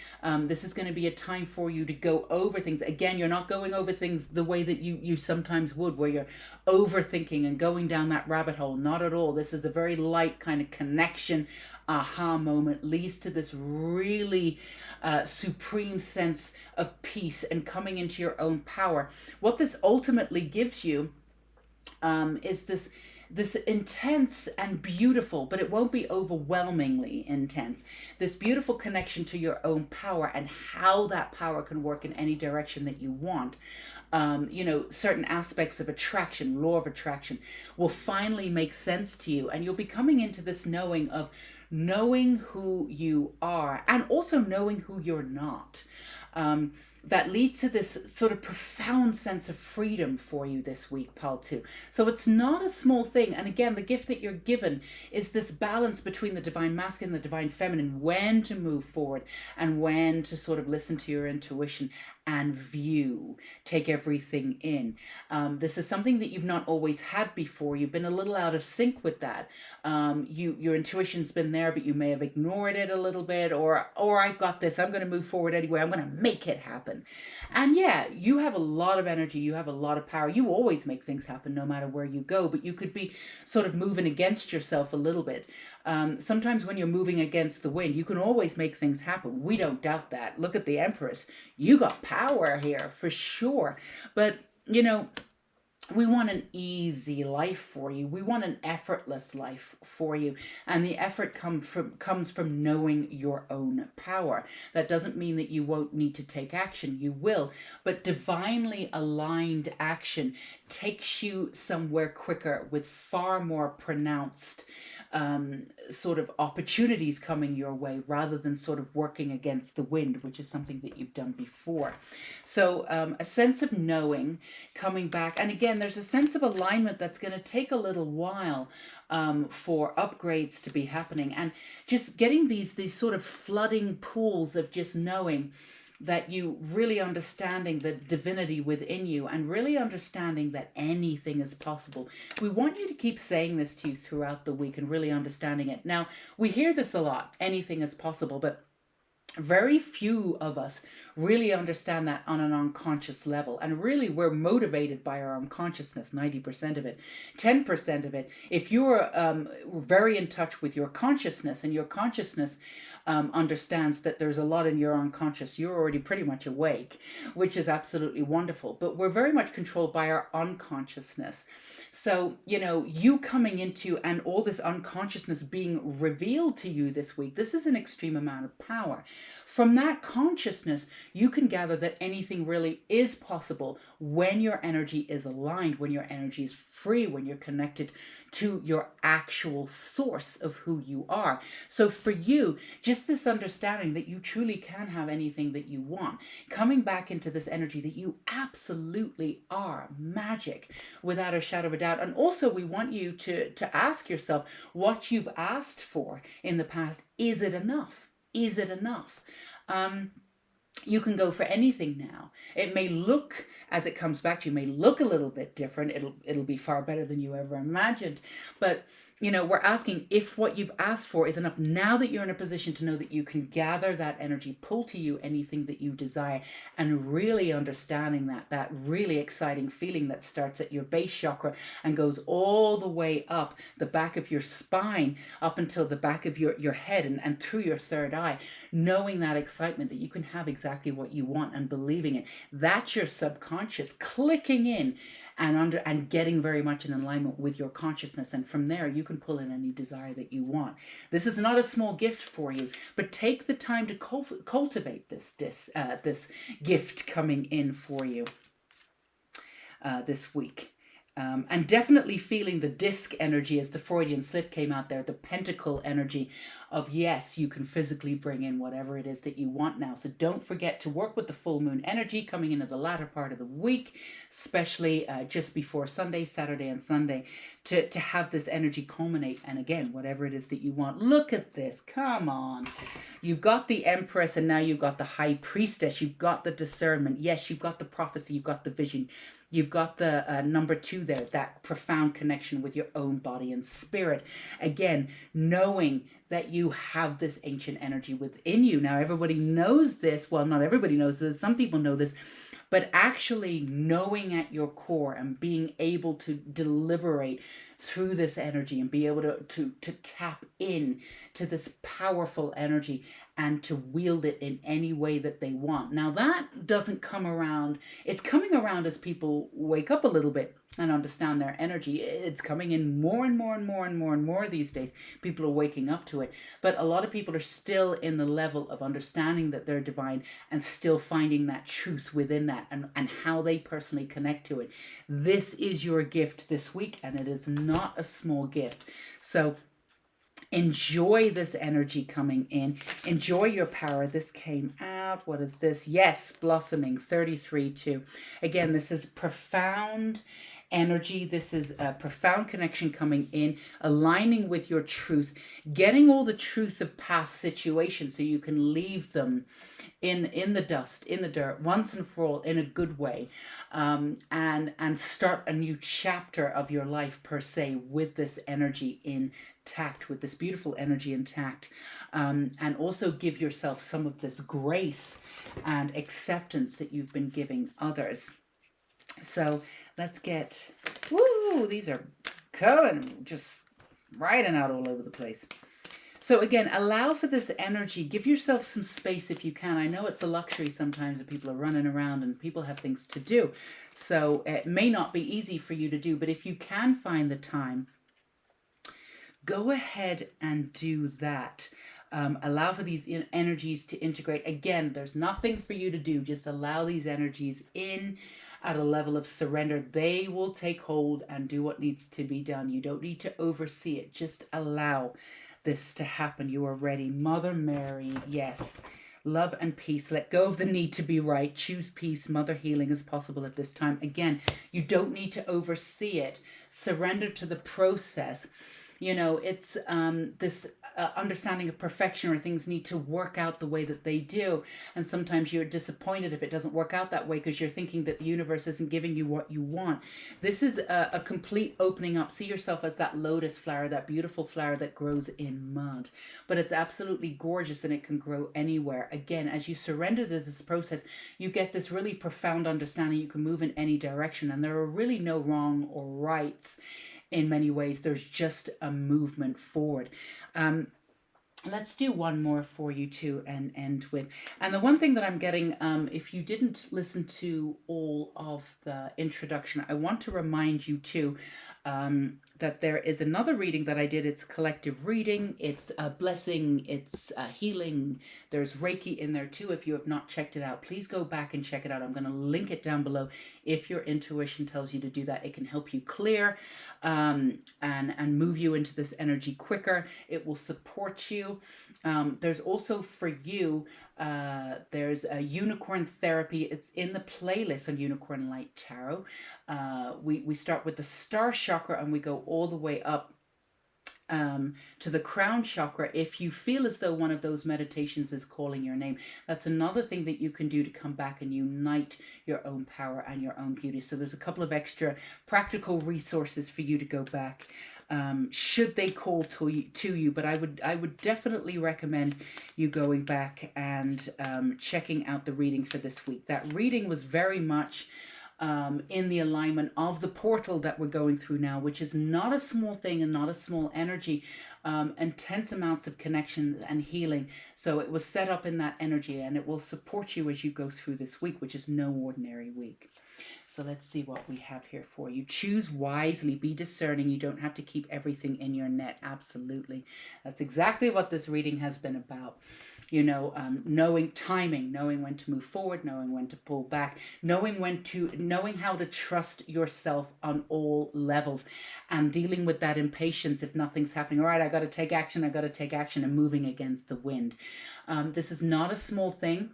Speaker 1: this is going to be a time for you to go over things. Again, you're not going over things the way that you sometimes would, where you're overthinking and going down that rabbit hole. Not at all. This is a very light kind of connection, aha moment, leads to this really supreme sense of peace and coming into your own power. What this ultimately gives you is this intense and beautiful, but it won't be overwhelmingly intense, this beautiful connection to your own power and how that power can work in any direction that you want. Certain aspects of attraction, law of attraction, will finally make sense to you, and you'll be coming into this knowing of knowing who you are and also knowing who you're not. That leads to this sort of profound sense of freedom for you this week, Pal 2. So it's not a small thing. And again, the gift that you're given is this balance between the divine masculine and the divine feminine, when to move forward and when to sort of listen to your intuition and view, take everything in. This is something that you've not always had before. You've been a little out of sync with that. Your intuition's been there, but you may have ignored it a little bit, or I got this, I'm going to move forward anyway, I'm going to make it happen. And yeah, you have a lot of energy, you have a lot of power. You always make things happen no matter where you go, but you could be sort of moving against yourself a little bit. Sometimes when you're moving against the wind, you can always make things happen. We don't doubt that. Look at the Empress. You got power here for sure. But, we want an easy life for you. We want an effortless life for you. And the effort comes from knowing your own power. That doesn't mean that you won't need to take action. You will. But divinely aligned action takes you somewhere quicker with far more pronounced sort of opportunities coming your way, rather than sort of working against the wind, which is something that you've done before. So a sense of knowing coming back. And again, there's a sense of alignment that's going to take a little while for upgrades to be happening, and just getting these sort of flooding pools of just knowing that you really understanding the divinity within you and really understanding that anything is possible. We want you to keep saying this to you throughout the week and really understanding it. Now, we hear this a lot, anything is possible, but very few of us really understand that on an unconscious level. And really, we're motivated by our unconsciousness, 90% of it. 10% of it, if you're very in touch with your consciousness, and your consciousness understands that there's a lot in your unconscious, you're already pretty much awake, which is absolutely wonderful. But we're very much controlled by our unconsciousness. So, you coming into and all this unconsciousness being revealed to you this week, this is an extreme amount of power. From that consciousness, you can gather that anything really is possible when your energy is aligned, when your energy is free, when you're connected to your actual source of who you are. So for you, just this understanding that you truly can have anything that you want, coming back into this energy that you absolutely are magic without a shadow of a doubt. And also, we want you to ask yourself what you've asked for in the past. Is it enough? Is it enough? You can go for anything now. It may look, as it comes back to you, may look a little bit different. It'll be far better than you ever imagined. But we're asking if what you've asked for is enough. Now that you're in a position to know that you can gather that energy, pull to you anything that you desire, and really understanding that really exciting feeling that starts at your base chakra and goes all the way up the back of your spine, up until the back of your head and through your third eye, knowing that excitement that you can have exactly what you want and believing it. That's your subconscious subconscious clicking in and getting very much in alignment with your consciousness. And from there, you can pull in any desire that you want. This is not a small gift for you, but take the time to cultivate this gift coming in for you this week. And definitely feeling the disc energy as the Freudian slip came out there, the pentacle energy of, yes, you can physically bring in whatever it is that you want now. So don't forget to work with the full moon energy coming into the latter part of the week, especially just before Sunday, Saturday and Sunday, to have this energy culminate. And again, whatever it is that you want. Look at this. Come on. You've got the Empress and now you've got the High Priestess. You've got the discernment. Yes, you've got the prophecy. You've got the vision. You've got the number 2 there, that profound connection with your own body and spirit. Again, knowing that you have this ancient energy within you. Now, everybody knows this. Well, not everybody knows this. Some people know this. But actually knowing at your core and being able to deliberate through this energy and be able to tap in to this powerful energy and to wield it in any way that they want. Now that doesn't come around. It's coming around as people wake up a little bit and understand their energy. It's coming in more and more and more and more and more these days. People are waking up to it. But a lot of people are still in the level of understanding that they're divine and still finding that truth within that and how they personally connect to it. This is your gift this week, and it is not a small gift. So enjoy this energy coming in. Enjoy your power. This came out. What is this? Yes, blossoming 33-2. Again, this is profound energy. This is a profound connection coming in, aligning with your truth, getting all the truth of past situations so you can leave them in the dust, in the dirt, once and for all, in a good way, and start a new chapter of your life per se with this energy intact, with this beautiful energy intact, and also give yourself some of this grace and acceptance that you've been giving others. So let's get, woo, these are coming, just riding out all over the place. So again, allow for this energy. Give yourself some space if you can. I know it's a luxury sometimes that people are running around and people have things to do. So it may not be easy for you to do, but if you can find the time, go ahead and do that. Allow for these energies to integrate. Again, there's nothing for you to do. Just allow these energies in at a level of surrender. They will take hold and do what needs to be done. You don't need to oversee it. Just allow this to happen. You are ready. Mother Mary, yes. Love and peace. Let go of the need to be right. Choose peace. Mother healing is possible at this time. Again, you don't need to oversee it. Surrender to the process. You know, it's this understanding of perfection, or things need to work out the way that they do. And sometimes you're disappointed if it doesn't work out that way because you're thinking that the universe isn't giving you what you want. This is a complete opening up. See yourself as that lotus flower, that beautiful flower that grows in mud. But it's absolutely gorgeous and it can grow anywhere. Again, as you surrender to this process, you get this really profound understanding. You can move in any direction and there are really no wrong or rights. In many ways, there's just a movement forward. Let's do one more for you too and end with. And the one thing that I'm getting, if you didn't listen to all of the introduction, I want to remind you too that there is another reading that I did. It's a collective reading. It's a blessing. It's a healing. There's Reiki in there too. If you have not checked it out, please go back and check it out. I'm going to link it down below. If your intuition tells you to do that, it can help you clear and move you into this energy quicker. It will support you. There's also for you, there's a unicorn therapy. It's in the playlist on Unicorn Light Tarot. We start with the star chakra and we go all the way up to the crown chakra. If you feel as though one of those meditations is calling your name, that's another thing that you can do to come back and unite your own power and your own beauty. So there's a couple of extra practical resources for you to go back should they call to you. But I would definitely recommend you going back and checking out the reading for this week. That reading was very much in the alignment of the portal that we're going through now, which is not a small thing and not a small energy. Intense amounts of connection and healing. So it was set up in that energy, and it will support you as you go through this week, which is no ordinary week. So let's see what we have here for you. Choose wisely, be discerning. You don't have to keep everything in your net. Absolutely. That's exactly what this reading has been about. Knowing timing, knowing when to move forward, knowing when to pull back, knowing how to trust yourself on all levels, and dealing with that impatience if nothing's happening. All right, I got to take action, and moving against the wind. This is not a small thing.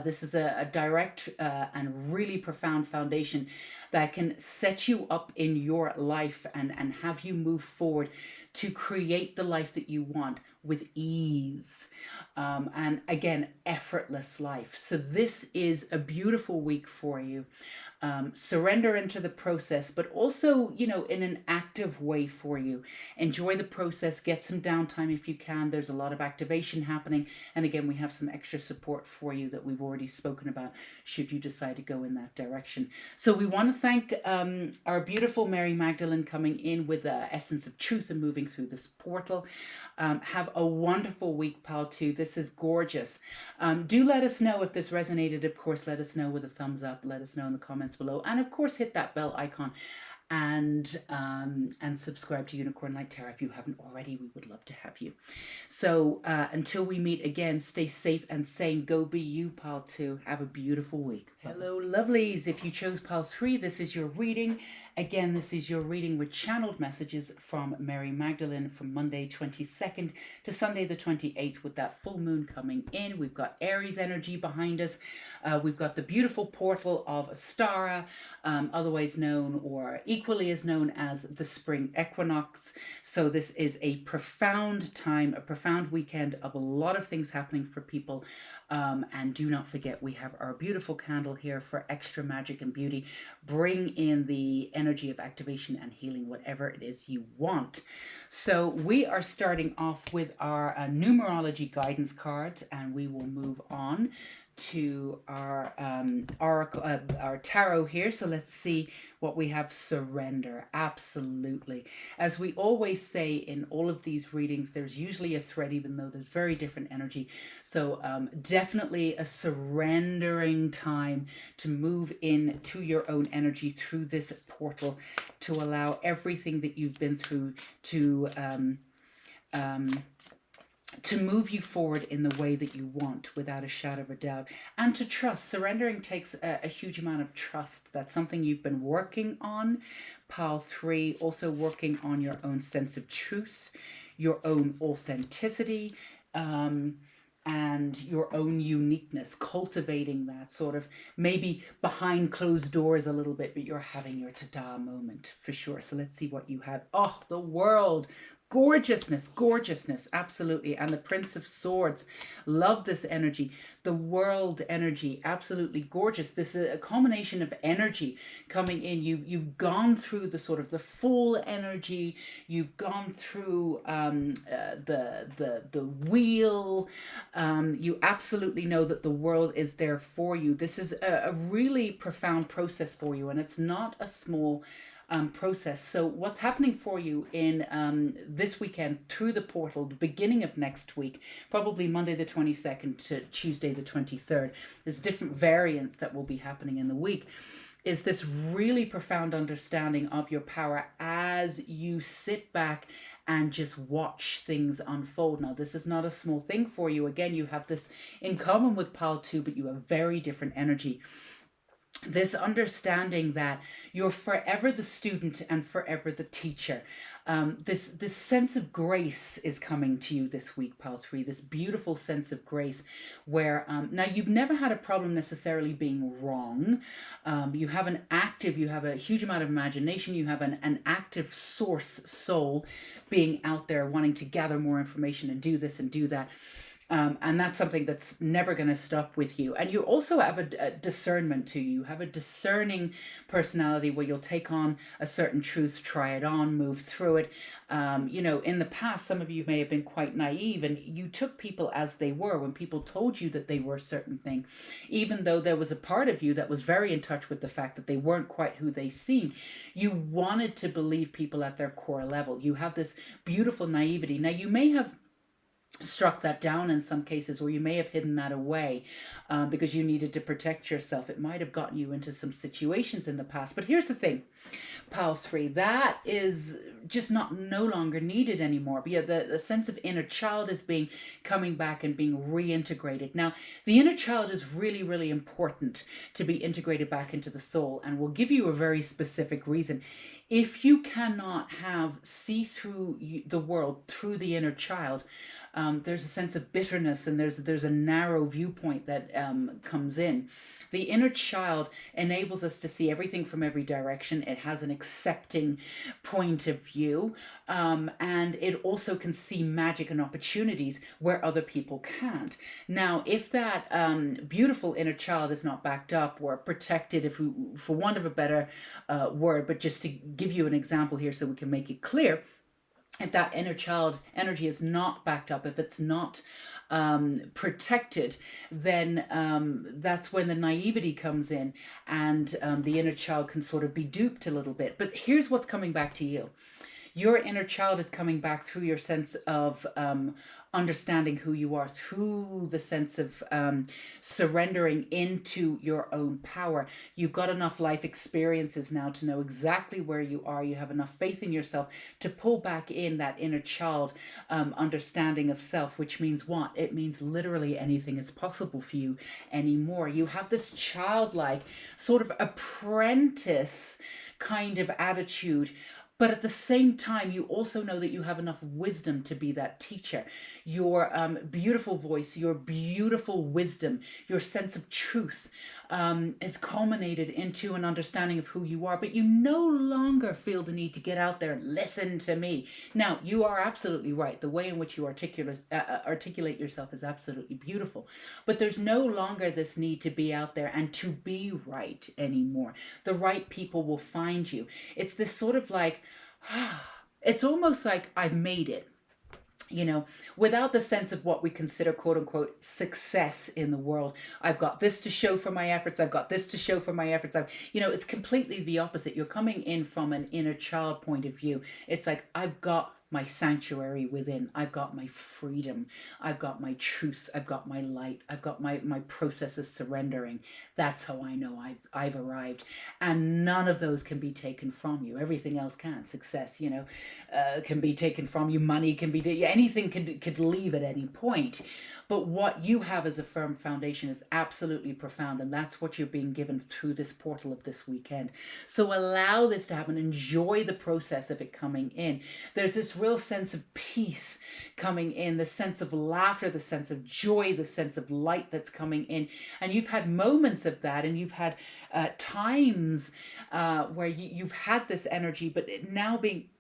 Speaker 1: This is a direct and really profound foundation that can set you up in your life and have you move forward to create the life that you want with ease. And again, effortless life. So this is a beautiful week for you. Surrender into the process, but also, in an active way for you. Enjoy the process, get some downtime if you can. There's a lot of activation happening. And again, we have some extra support for you that we've already spoken about, should you decide to go in that direction. So we want to thank our beautiful Mary Magdalene coming in with the essence of truth and moving through this portal. Have a wonderful week, pal, too. This is gorgeous. Do let us know if this resonated. Of course, let us know with a thumbs up. Let us know in the comments below. And of course, hit that bell icon and subscribe to Unicorn Light Tarot if you haven't already. We would love to have you. So until we meet again, stay safe and sane. Go be you, pal 2. Have a beautiful week. Hello, lovelies. If you chose pal 3, this is your reading. Again, this is your reading with channeled messages from Mary Magdalene from Monday 22nd to Sunday the 28th, with that full moon coming in. We've got Aries energy behind us. We've got the beautiful portal of Astara, otherwise known or equally as known as the spring equinox. So this is a profound time, a profound weekend of a lot of things happening for people. And do not forget, we have our beautiful candle here for extra magic and beauty. Bring in the energy of activation and healing, whatever it is you want. So we are starting off with our numerology guidance cards, and we will move on to our oracle, our tarot here. So let's see what we have. Surrender. Absolutely. As we always say in all of these readings, there's usually a thread, even though there's very different energy. So definitely a surrendering time to move in to your own energy through this portal, to allow everything that you've been through to move you forward in the way that you want, without a shadow of a doubt, and to trust. Surrendering takes a huge amount of trust. That's something you've been working on. Pile 3, also working on your own sense of truth, your own authenticity, and your own uniqueness, cultivating that sort of maybe behind closed doors a little bit, but you're having your ta-da moment for sure. So let's see what you have. Oh, the World. Gorgeousness, absolutely. And the Prince of Swords. Love this energy. The World energy, absolutely gorgeous. This is a combination of energy coming in. You've gone through the sort of the full energy. You've gone through the wheel. You absolutely know that the world is there for you. This is a really profound process for you, and it's not a small process. So what's happening for you in this weekend through the portal, the beginning of next week, probably Monday the 22nd to Tuesday the 23rd, there's different variants that will be happening in the week, is this really profound understanding of your power as you sit back and just watch things unfold. Now, this is not a small thing for you. Again, you have this in common with Pile 2, but you have very different energy. This understanding that you're forever the student and forever the teacher. This sense of grace is coming to you this week, Pile 3, this beautiful sense of grace where, now you've never had a problem necessarily being wrong. You have a huge amount of imagination. You have an active source soul being out there wanting to gather more information and do this and do that. And that's something that's never going to stop with you. And you also have a discernment to you. You have a discerning personality where you'll take on a certain truth, try it on, move through it. In the past, some of you may have been quite naive and you took people as they were when people told you that they were a certain thing, even though there was a part of you that was very in touch with the fact that they weren't quite who they seemed. You wanted to believe people at their core level. You have this beautiful naivety. Now, you may have struck that down in some cases, or you may have hidden that away because you needed to protect yourself. It might have gotten you into some situations in the past. But here's the thing, Pal 3, that is just no longer needed anymore. But yeah, the sense of inner child is coming back and being reintegrated. Now, the inner child is really, really important to be integrated back into the soul, and we'll give you a very specific reason. If you cannot see through the world through the inner child, there's a sense of bitterness, and there's a narrow viewpoint that comes in. The inner child enables us to see everything from every direction. It has an accepting point of view, and it also can see magic and opportunities where other people can't. Now, if that beautiful inner child is not backed up or protected, for want of a better word, but just to give you an example here so we can make it clear, if that inner child energy is not backed up, if it's not protected, then that's when the naivety comes in, and the inner child can sort of be duped a little bit. But here's what's coming back to you. Your inner child is coming back through your sense of understanding who you are, through the sense of surrendering into your own power. You've got enough life experiences now to know exactly where you are. You have enough faith in yourself to pull back in that inner child understanding of self, which means what? It means literally anything is possible for you anymore. You have this childlike sort of apprentice kind of attitude. But at the same time, you also know that you have enough wisdom to be that teacher. Your beautiful voice, your beautiful wisdom, your sense of truth is culminated into an understanding of who you are. But you no longer feel the need to get out there and listen to me. Now, you are absolutely right. The way in which you articulate yourself is absolutely beautiful. But there's no longer this need to be out there and to be right anymore. The right people will find you. It's this sort of like, it's almost like I've made it, without the sense of what we consider quote unquote success in the world. I've got this to show for my efforts. I've got this to show for my efforts. It's completely the opposite. You're coming in from an inner child point of view. It's like, I've got my sanctuary within. I've got my freedom. I've got my truth. I've got my light. I've got my processes surrendering. That's how I know I've arrived. And none of those can be taken from you. Everything else can. Success, can be taken from you. Money can be, anything could leave at any point. But what you have as a firm foundation is absolutely profound, and that's what you're being given through this portal of this weekend. So allow this to happen. Enjoy the process of it coming in. There's this real sense of peace coming in, the sense of laughter, the sense of joy, the sense of light that's coming in. And you've had moments of that, and you've had times where you've had this energy, but it now being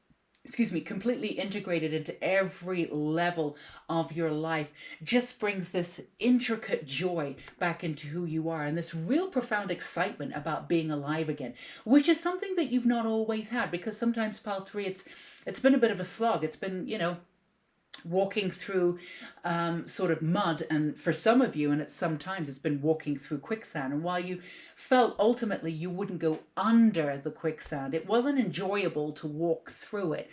Speaker 1: completely integrated into every level of your life just brings this intricate joy back into who you are, and this real profound excitement about being alive again, which is something that you've not always had, because sometimes, Pal 3, it's been a bit of a slog. It's been, walking through sort of mud, and for some of you, and sometimes it's been walking through quicksand. And while you felt ultimately you wouldn't go under the quicksand, it wasn't enjoyable to walk through it,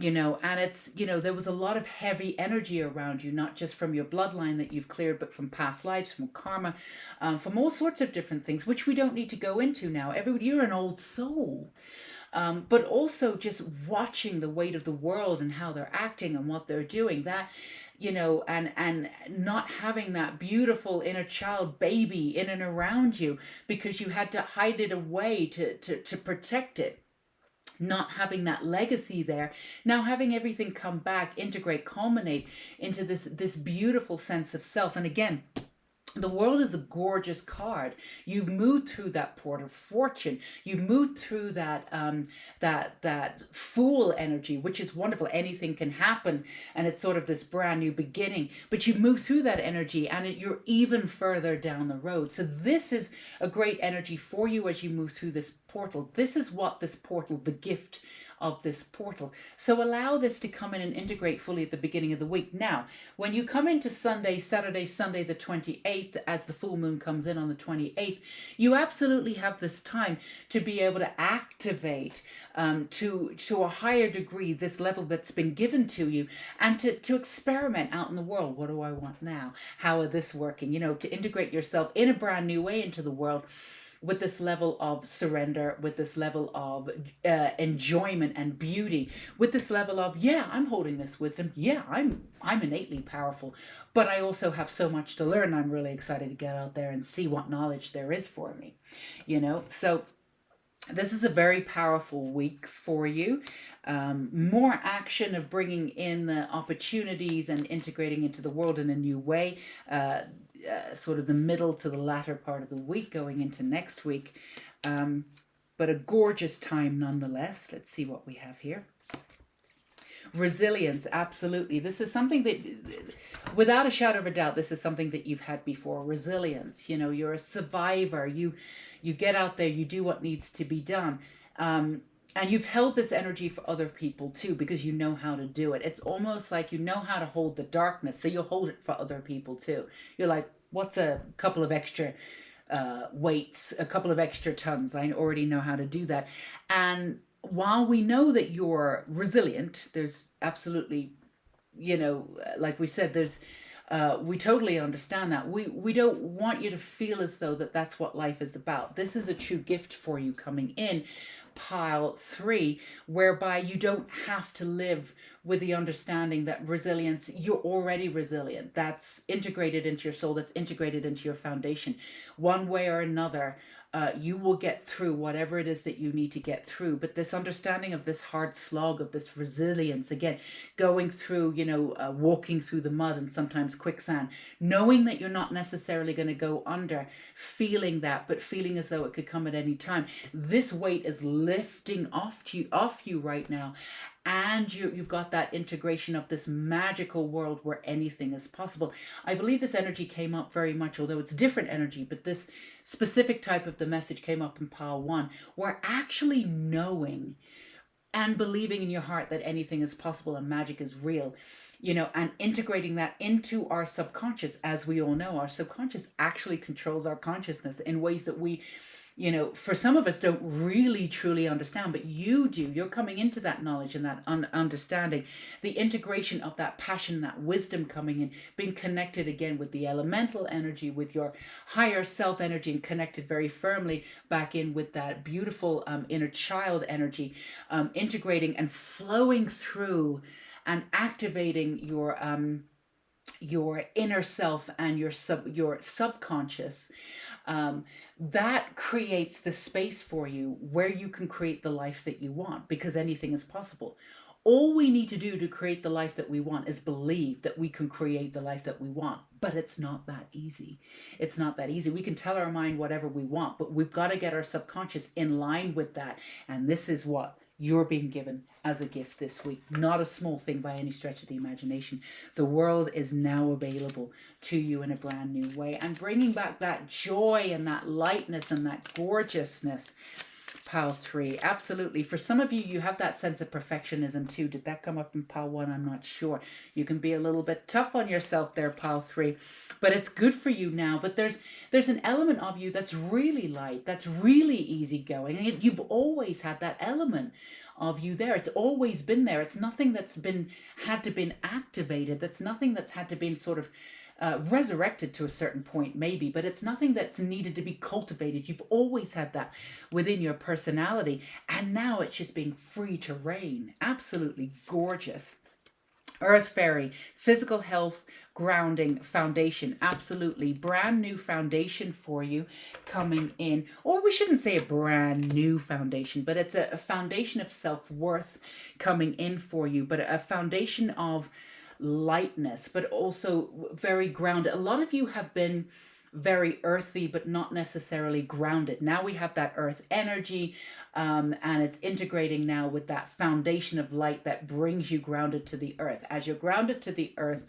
Speaker 1: and it's, there was a lot of heavy energy around you, not just from your bloodline that you've cleared, but from past lives, from karma, from all sorts of different things, which we don't need to go into now. You're an old soul. But also just watching the weight of the world and how they're acting and what they're doing, that, and not having that beautiful inner child baby in and around you because you had to hide it away to protect it. Not having that legacy there, now having everything come back, integrate, culminate into this beautiful sense of self. And again, The world is a gorgeous card. You've moved through that port of fortune. You've moved through that fool energy, which is wonderful. Anything can happen, and it's sort of this brand new beginning. But you've moved through that energy, and you're even further down the road. So this is a great energy for you as you move through this portal. This is what this portal, the gift of this portal. So allow this to come in and integrate fully at the beginning of the week. Now, when you come into Saturday, Sunday the 28th, as the full moon comes in on the 28th, you absolutely have this time to be able to activate to a higher degree this level that's been given to you, and to experiment out in the world. What do I want now? How is this working? To integrate yourself in a brand new way into the world, with this level of surrender, with this level of enjoyment and beauty, with this level of, yeah, I'm holding this wisdom. Yeah, I'm innately powerful, but I also have so much to learn. I'm really excited to get out there and see what knowledge there is for me, So this is a very powerful week for you. More action of bringing in the opportunities and integrating into the world in a new way. Sort of the middle to the latter part of the week going into next week. But a gorgeous time nonetheless. Let's see what we have here. Resilience, absolutely. This is something that, without a shadow of a doubt, this is something that you've had before. Resilience, you're a survivor. You get out there, you do what needs to be done. And you've held this energy for other people too, because you know how to do it. It's almost like you know how to hold the darkness, so you'll hold it for other people too. You're like, what's a couple of extra weights, a couple of extra tons? I already know how to do that. And while we know that you're resilient, there's absolutely, like we said, there's we totally understand that. We don't want you to feel as though that's what life is about. This is a true gift for you coming in, pile 3, whereby you don't have to live with the understanding that resilience, you're already resilient. That's integrated into your soul, that's integrated into your foundation. One way or another, you will get through whatever it is that you need to get through. But this understanding of this hard slog, of this resilience, again, going through, walking through the mud and sometimes quicksand, knowing that you're not necessarily going to go under, feeling that, but feeling as though it could come at any time. This weight is lifting off you right now. And you've got that integration of this magical world where anything is possible. I believe this energy came up very much, although it's different energy, but this specific type of the message came up in pile 1, where actually knowing and believing in your heart that anything is possible and magic is real, and integrating that into our subconscious. As we all know, our subconscious actually controls our consciousness in ways that we, for some of us don't really truly understand, but you do. You're coming into that knowledge and that understanding, the integration of that passion, that wisdom coming in, being connected again with the elemental energy, with your higher self energy, and connected very firmly back in with that beautiful inner child energy, integrating and flowing through and activating your inner self and your subconscious. That creates the space for you where you can create the life that you want, because anything is possible. All we need to do to create the life that we want is believe that we can create the life that we want. But it's not that easy. It's not that easy. We can tell our mind whatever we want, but we've got to get our subconscious in line with that. And this is what you're being given as a gift this week. Not a small thing by any stretch of the imagination. The world is now available to you in a brand new way, and bringing back that joy and that lightness and that gorgeousness. Pile 3, absolutely. For some of you, you have that sense of perfectionism too. Did that come up in pile 1? I'm not sure. You can be a little bit tough on yourself there, pile 3, but it's good for you now. But there's an element of you that's really light, that's really easygoing, and you've always had that element of you there. It's always been there. It's nothing that's had to been activated. That's nothing that's had to been sort of resurrected to a certain point maybe, but it's nothing that's needed to be cultivated. You've always had that within your personality, and now it's just being free to reign. Absolutely gorgeous. Earth Fairy, physical health, grounding, foundation, absolutely. Brand new foundation for you coming in. Or we shouldn't say a brand new foundation, but it's a foundation of self-worth coming in for you, but a foundation of lightness, but also very grounded. A lot of you have been very earthy, but not necessarily grounded. Now we have that earth energy, and it's integrating now with that foundation of light that brings you grounded to the earth. As you're grounded to the earth,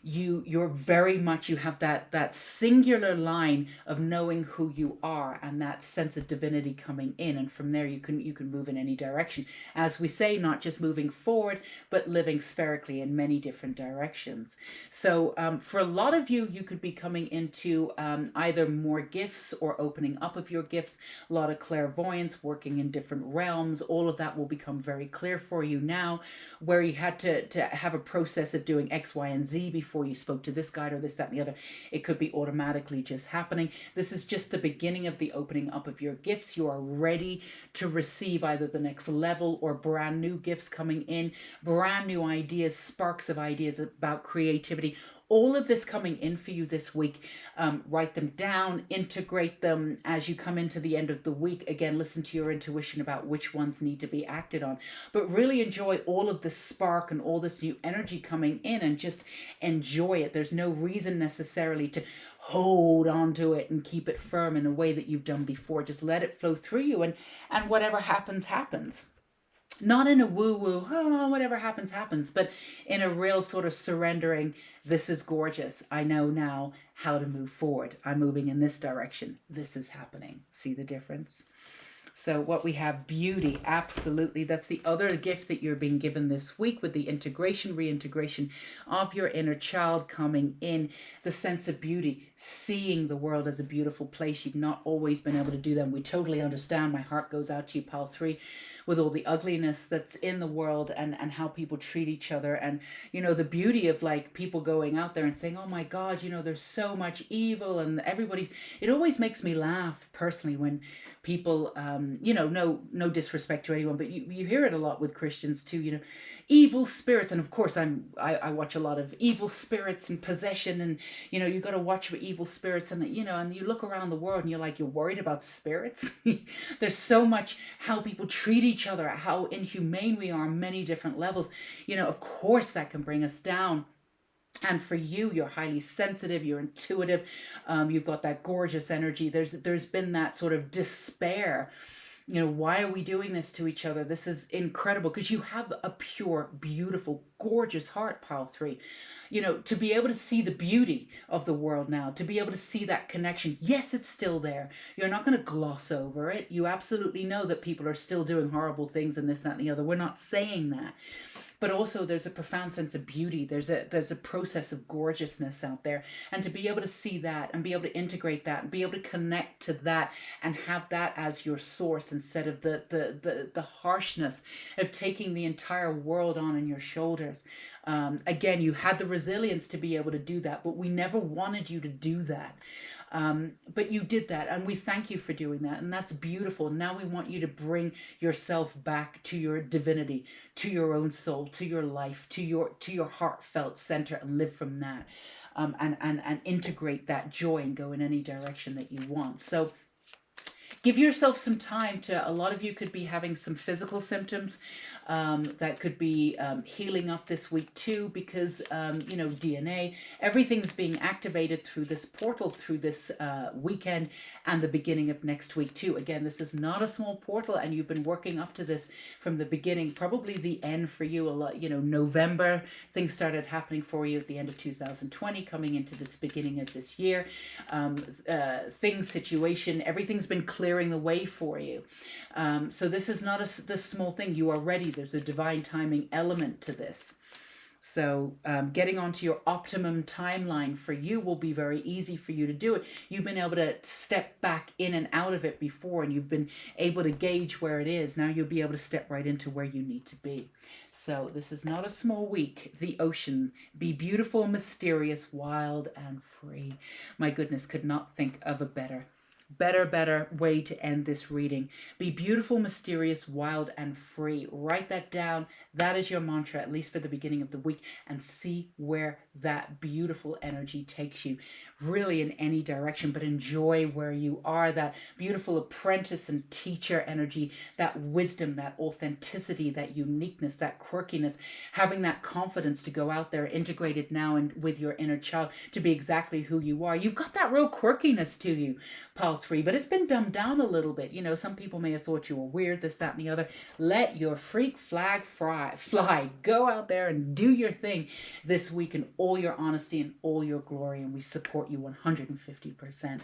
Speaker 1: you're very much, you have that singular line of knowing who you are, and that sense of divinity coming in, and from there you can move in any direction. As we say, not just moving forward, but living spherically in many different directions. So for a lot of you, you could be coming into either more gifts or opening up of your gifts, a lot of clairvoyance, working in different realms. All of that will become very clear for you now, where you had to have a process of doing X, Y, and Z before you spoke to this guide or this, that, and the other. It could be automatically just happening. This is just the beginning of the opening up of your gifts. You are ready to receive either the next level or brand new gifts coming in, brand new ideas, sparks of ideas about creativity. All of this coming in for you this week. Write them down, integrate them as you come into the end of the week. Again, listen to your intuition about which ones need to be acted on. But really enjoy all of this spark and all this new energy coming in, and just enjoy it. There's no reason necessarily to hold on to it and keep it firm in a way that you've done before. Just let it flow through you, and whatever happens, happens. Not in a woo-woo, oh, whatever happens, happens, but in a real sort of surrendering, this is gorgeous. I know now how to move forward. I'm moving in this direction. This is happening. See the difference? So what we have, beauty, absolutely. That's the other gift that you're being given this week, with the integration, reintegration of your inner child coming in, the sense of beauty, seeing the world as a beautiful place. You've not always been able to do that. We totally understand. My heart goes out to you, Pal 3, with all the ugliness that's in the world, and how people treat each other. And, you know, the beauty of like people going out there and saying, oh my God, you know, there's so much evil and everybody's, it always makes me laugh personally when people, you know, no disrespect to anyone, but you hear it a lot with Christians too, you know, evil spirits. And of course I watch a lot of evil spirits and possession, and, you know, you got to watch for evil spirits, and, you know, and you look around the world and you're like, you're worried about spirits? There's so much how people treat each other, how inhumane we are on many different levels. You know, of course that can bring us down. And for you, you're highly sensitive, you're intuitive, you've got that gorgeous energy. There's been that sort of despair. You know, why are we doing this to each other? This is incredible, because you have a pure, beautiful, gorgeous heart, Pile 3. You know, to be able to see the beauty of the world now, to be able to see that connection. Yes, it's still there. You're not going to gloss over it. You absolutely know that people are still doing horrible things and this, that, and the other. We're not saying that. But also there's a profound sense of beauty. There's a process of gorgeousness out there. And to be able to see that and be able to integrate that and be able to connect to that and have that as your source, instead of the harshness of taking the entire world on your shoulders. Again, you had the resilience to be able to do that, but we never wanted you to do that. But you did that, and we thank you for doing that, and that's beautiful. Now we want you to bring yourself back to your divinity, to your own soul, to your life, to your heartfelt center, and live from that, and integrate that joy and go in any direction that you want. So give yourself some time to, a lot of you could be having some physical symptoms that could be healing up this week too, because, you know, DNA, everything's being activated through this portal, through this weekend and the beginning of next week too. Again, this is not a small portal, and you've been working up to this from the beginning, probably the end for you a lot. You know, November, things started happening for you at the end of 2020, coming into this beginning of this year. Situation, everything's been clearing the way for you. So this is not this small thing. You are ready. There's a divine timing element to this. So getting onto your optimum timeline for you will be very easy for you to do it. You've been able to step back in and out of it before, and you've been able to gauge where it is. Now you'll be able to step right into where you need to be. So this is not a small week. The ocean, be beautiful, mysterious, wild, and free. My goodness, could not think of a better Better way to end this reading. Be beautiful, mysterious, wild, and free. Write that down. That is your mantra, at least for the beginning of the week, and see where that beautiful energy takes you. Really in any direction, but enjoy where you are. That beautiful apprentice and teacher energy, that wisdom, that authenticity, that uniqueness, that quirkiness, having that confidence to go out there integrated now and with your inner child to be exactly who you are. You've got that real quirkiness to you, Pal 3, but it's been dumbed down a little bit. You know, some people may have thought you were weird, this, that, and the other. Let your freak flag fly. Go out there and do your thing this week in all your honesty and all your glory, and we support you 150%.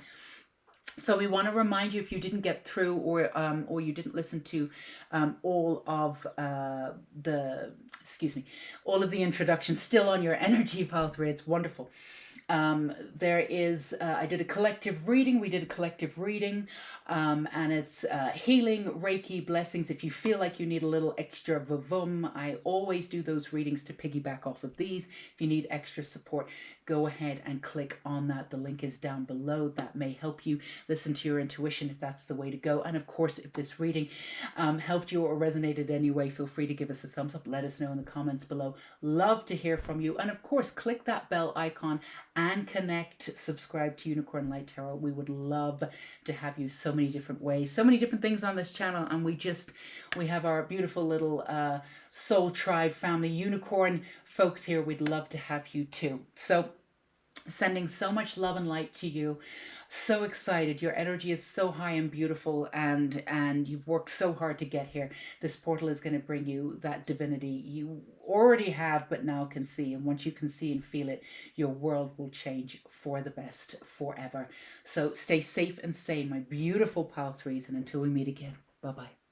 Speaker 1: So we want to remind you, if you didn't get through or you didn't listen to all of all of the introductions, still on your energy, Pal 3. It's wonderful. There is, I did a collective reading. We did a collective reading, and it's healing, Reiki, blessings. If you feel like you need a little extra vavum, I always do those readings to piggyback off of these. If you need extra support, go ahead and click on that. The link is down below. That may help you listen to your intuition if that's the way to go. And of course, if this reading helped you or resonated anyway, feel free to give us a thumbs up. Let us know in the comments below. Love to hear from you. And of course, click that bell icon and connect, subscribe to Unicorn Light Tarot. We would love to have you so many different ways, so many different things on this channel. And we have our beautiful little soul tribe family unicorn folks here. We'd love to have you too. So sending so much love and light to you. So excited. Your energy is so high and beautiful, and you've worked so hard to get here. This portal is going to bring you that divinity you already have, but now can see. And once you can see and feel it, your world will change for the best forever. So stay safe and sane, my beautiful Pal 3s, and until we meet again, bye-bye.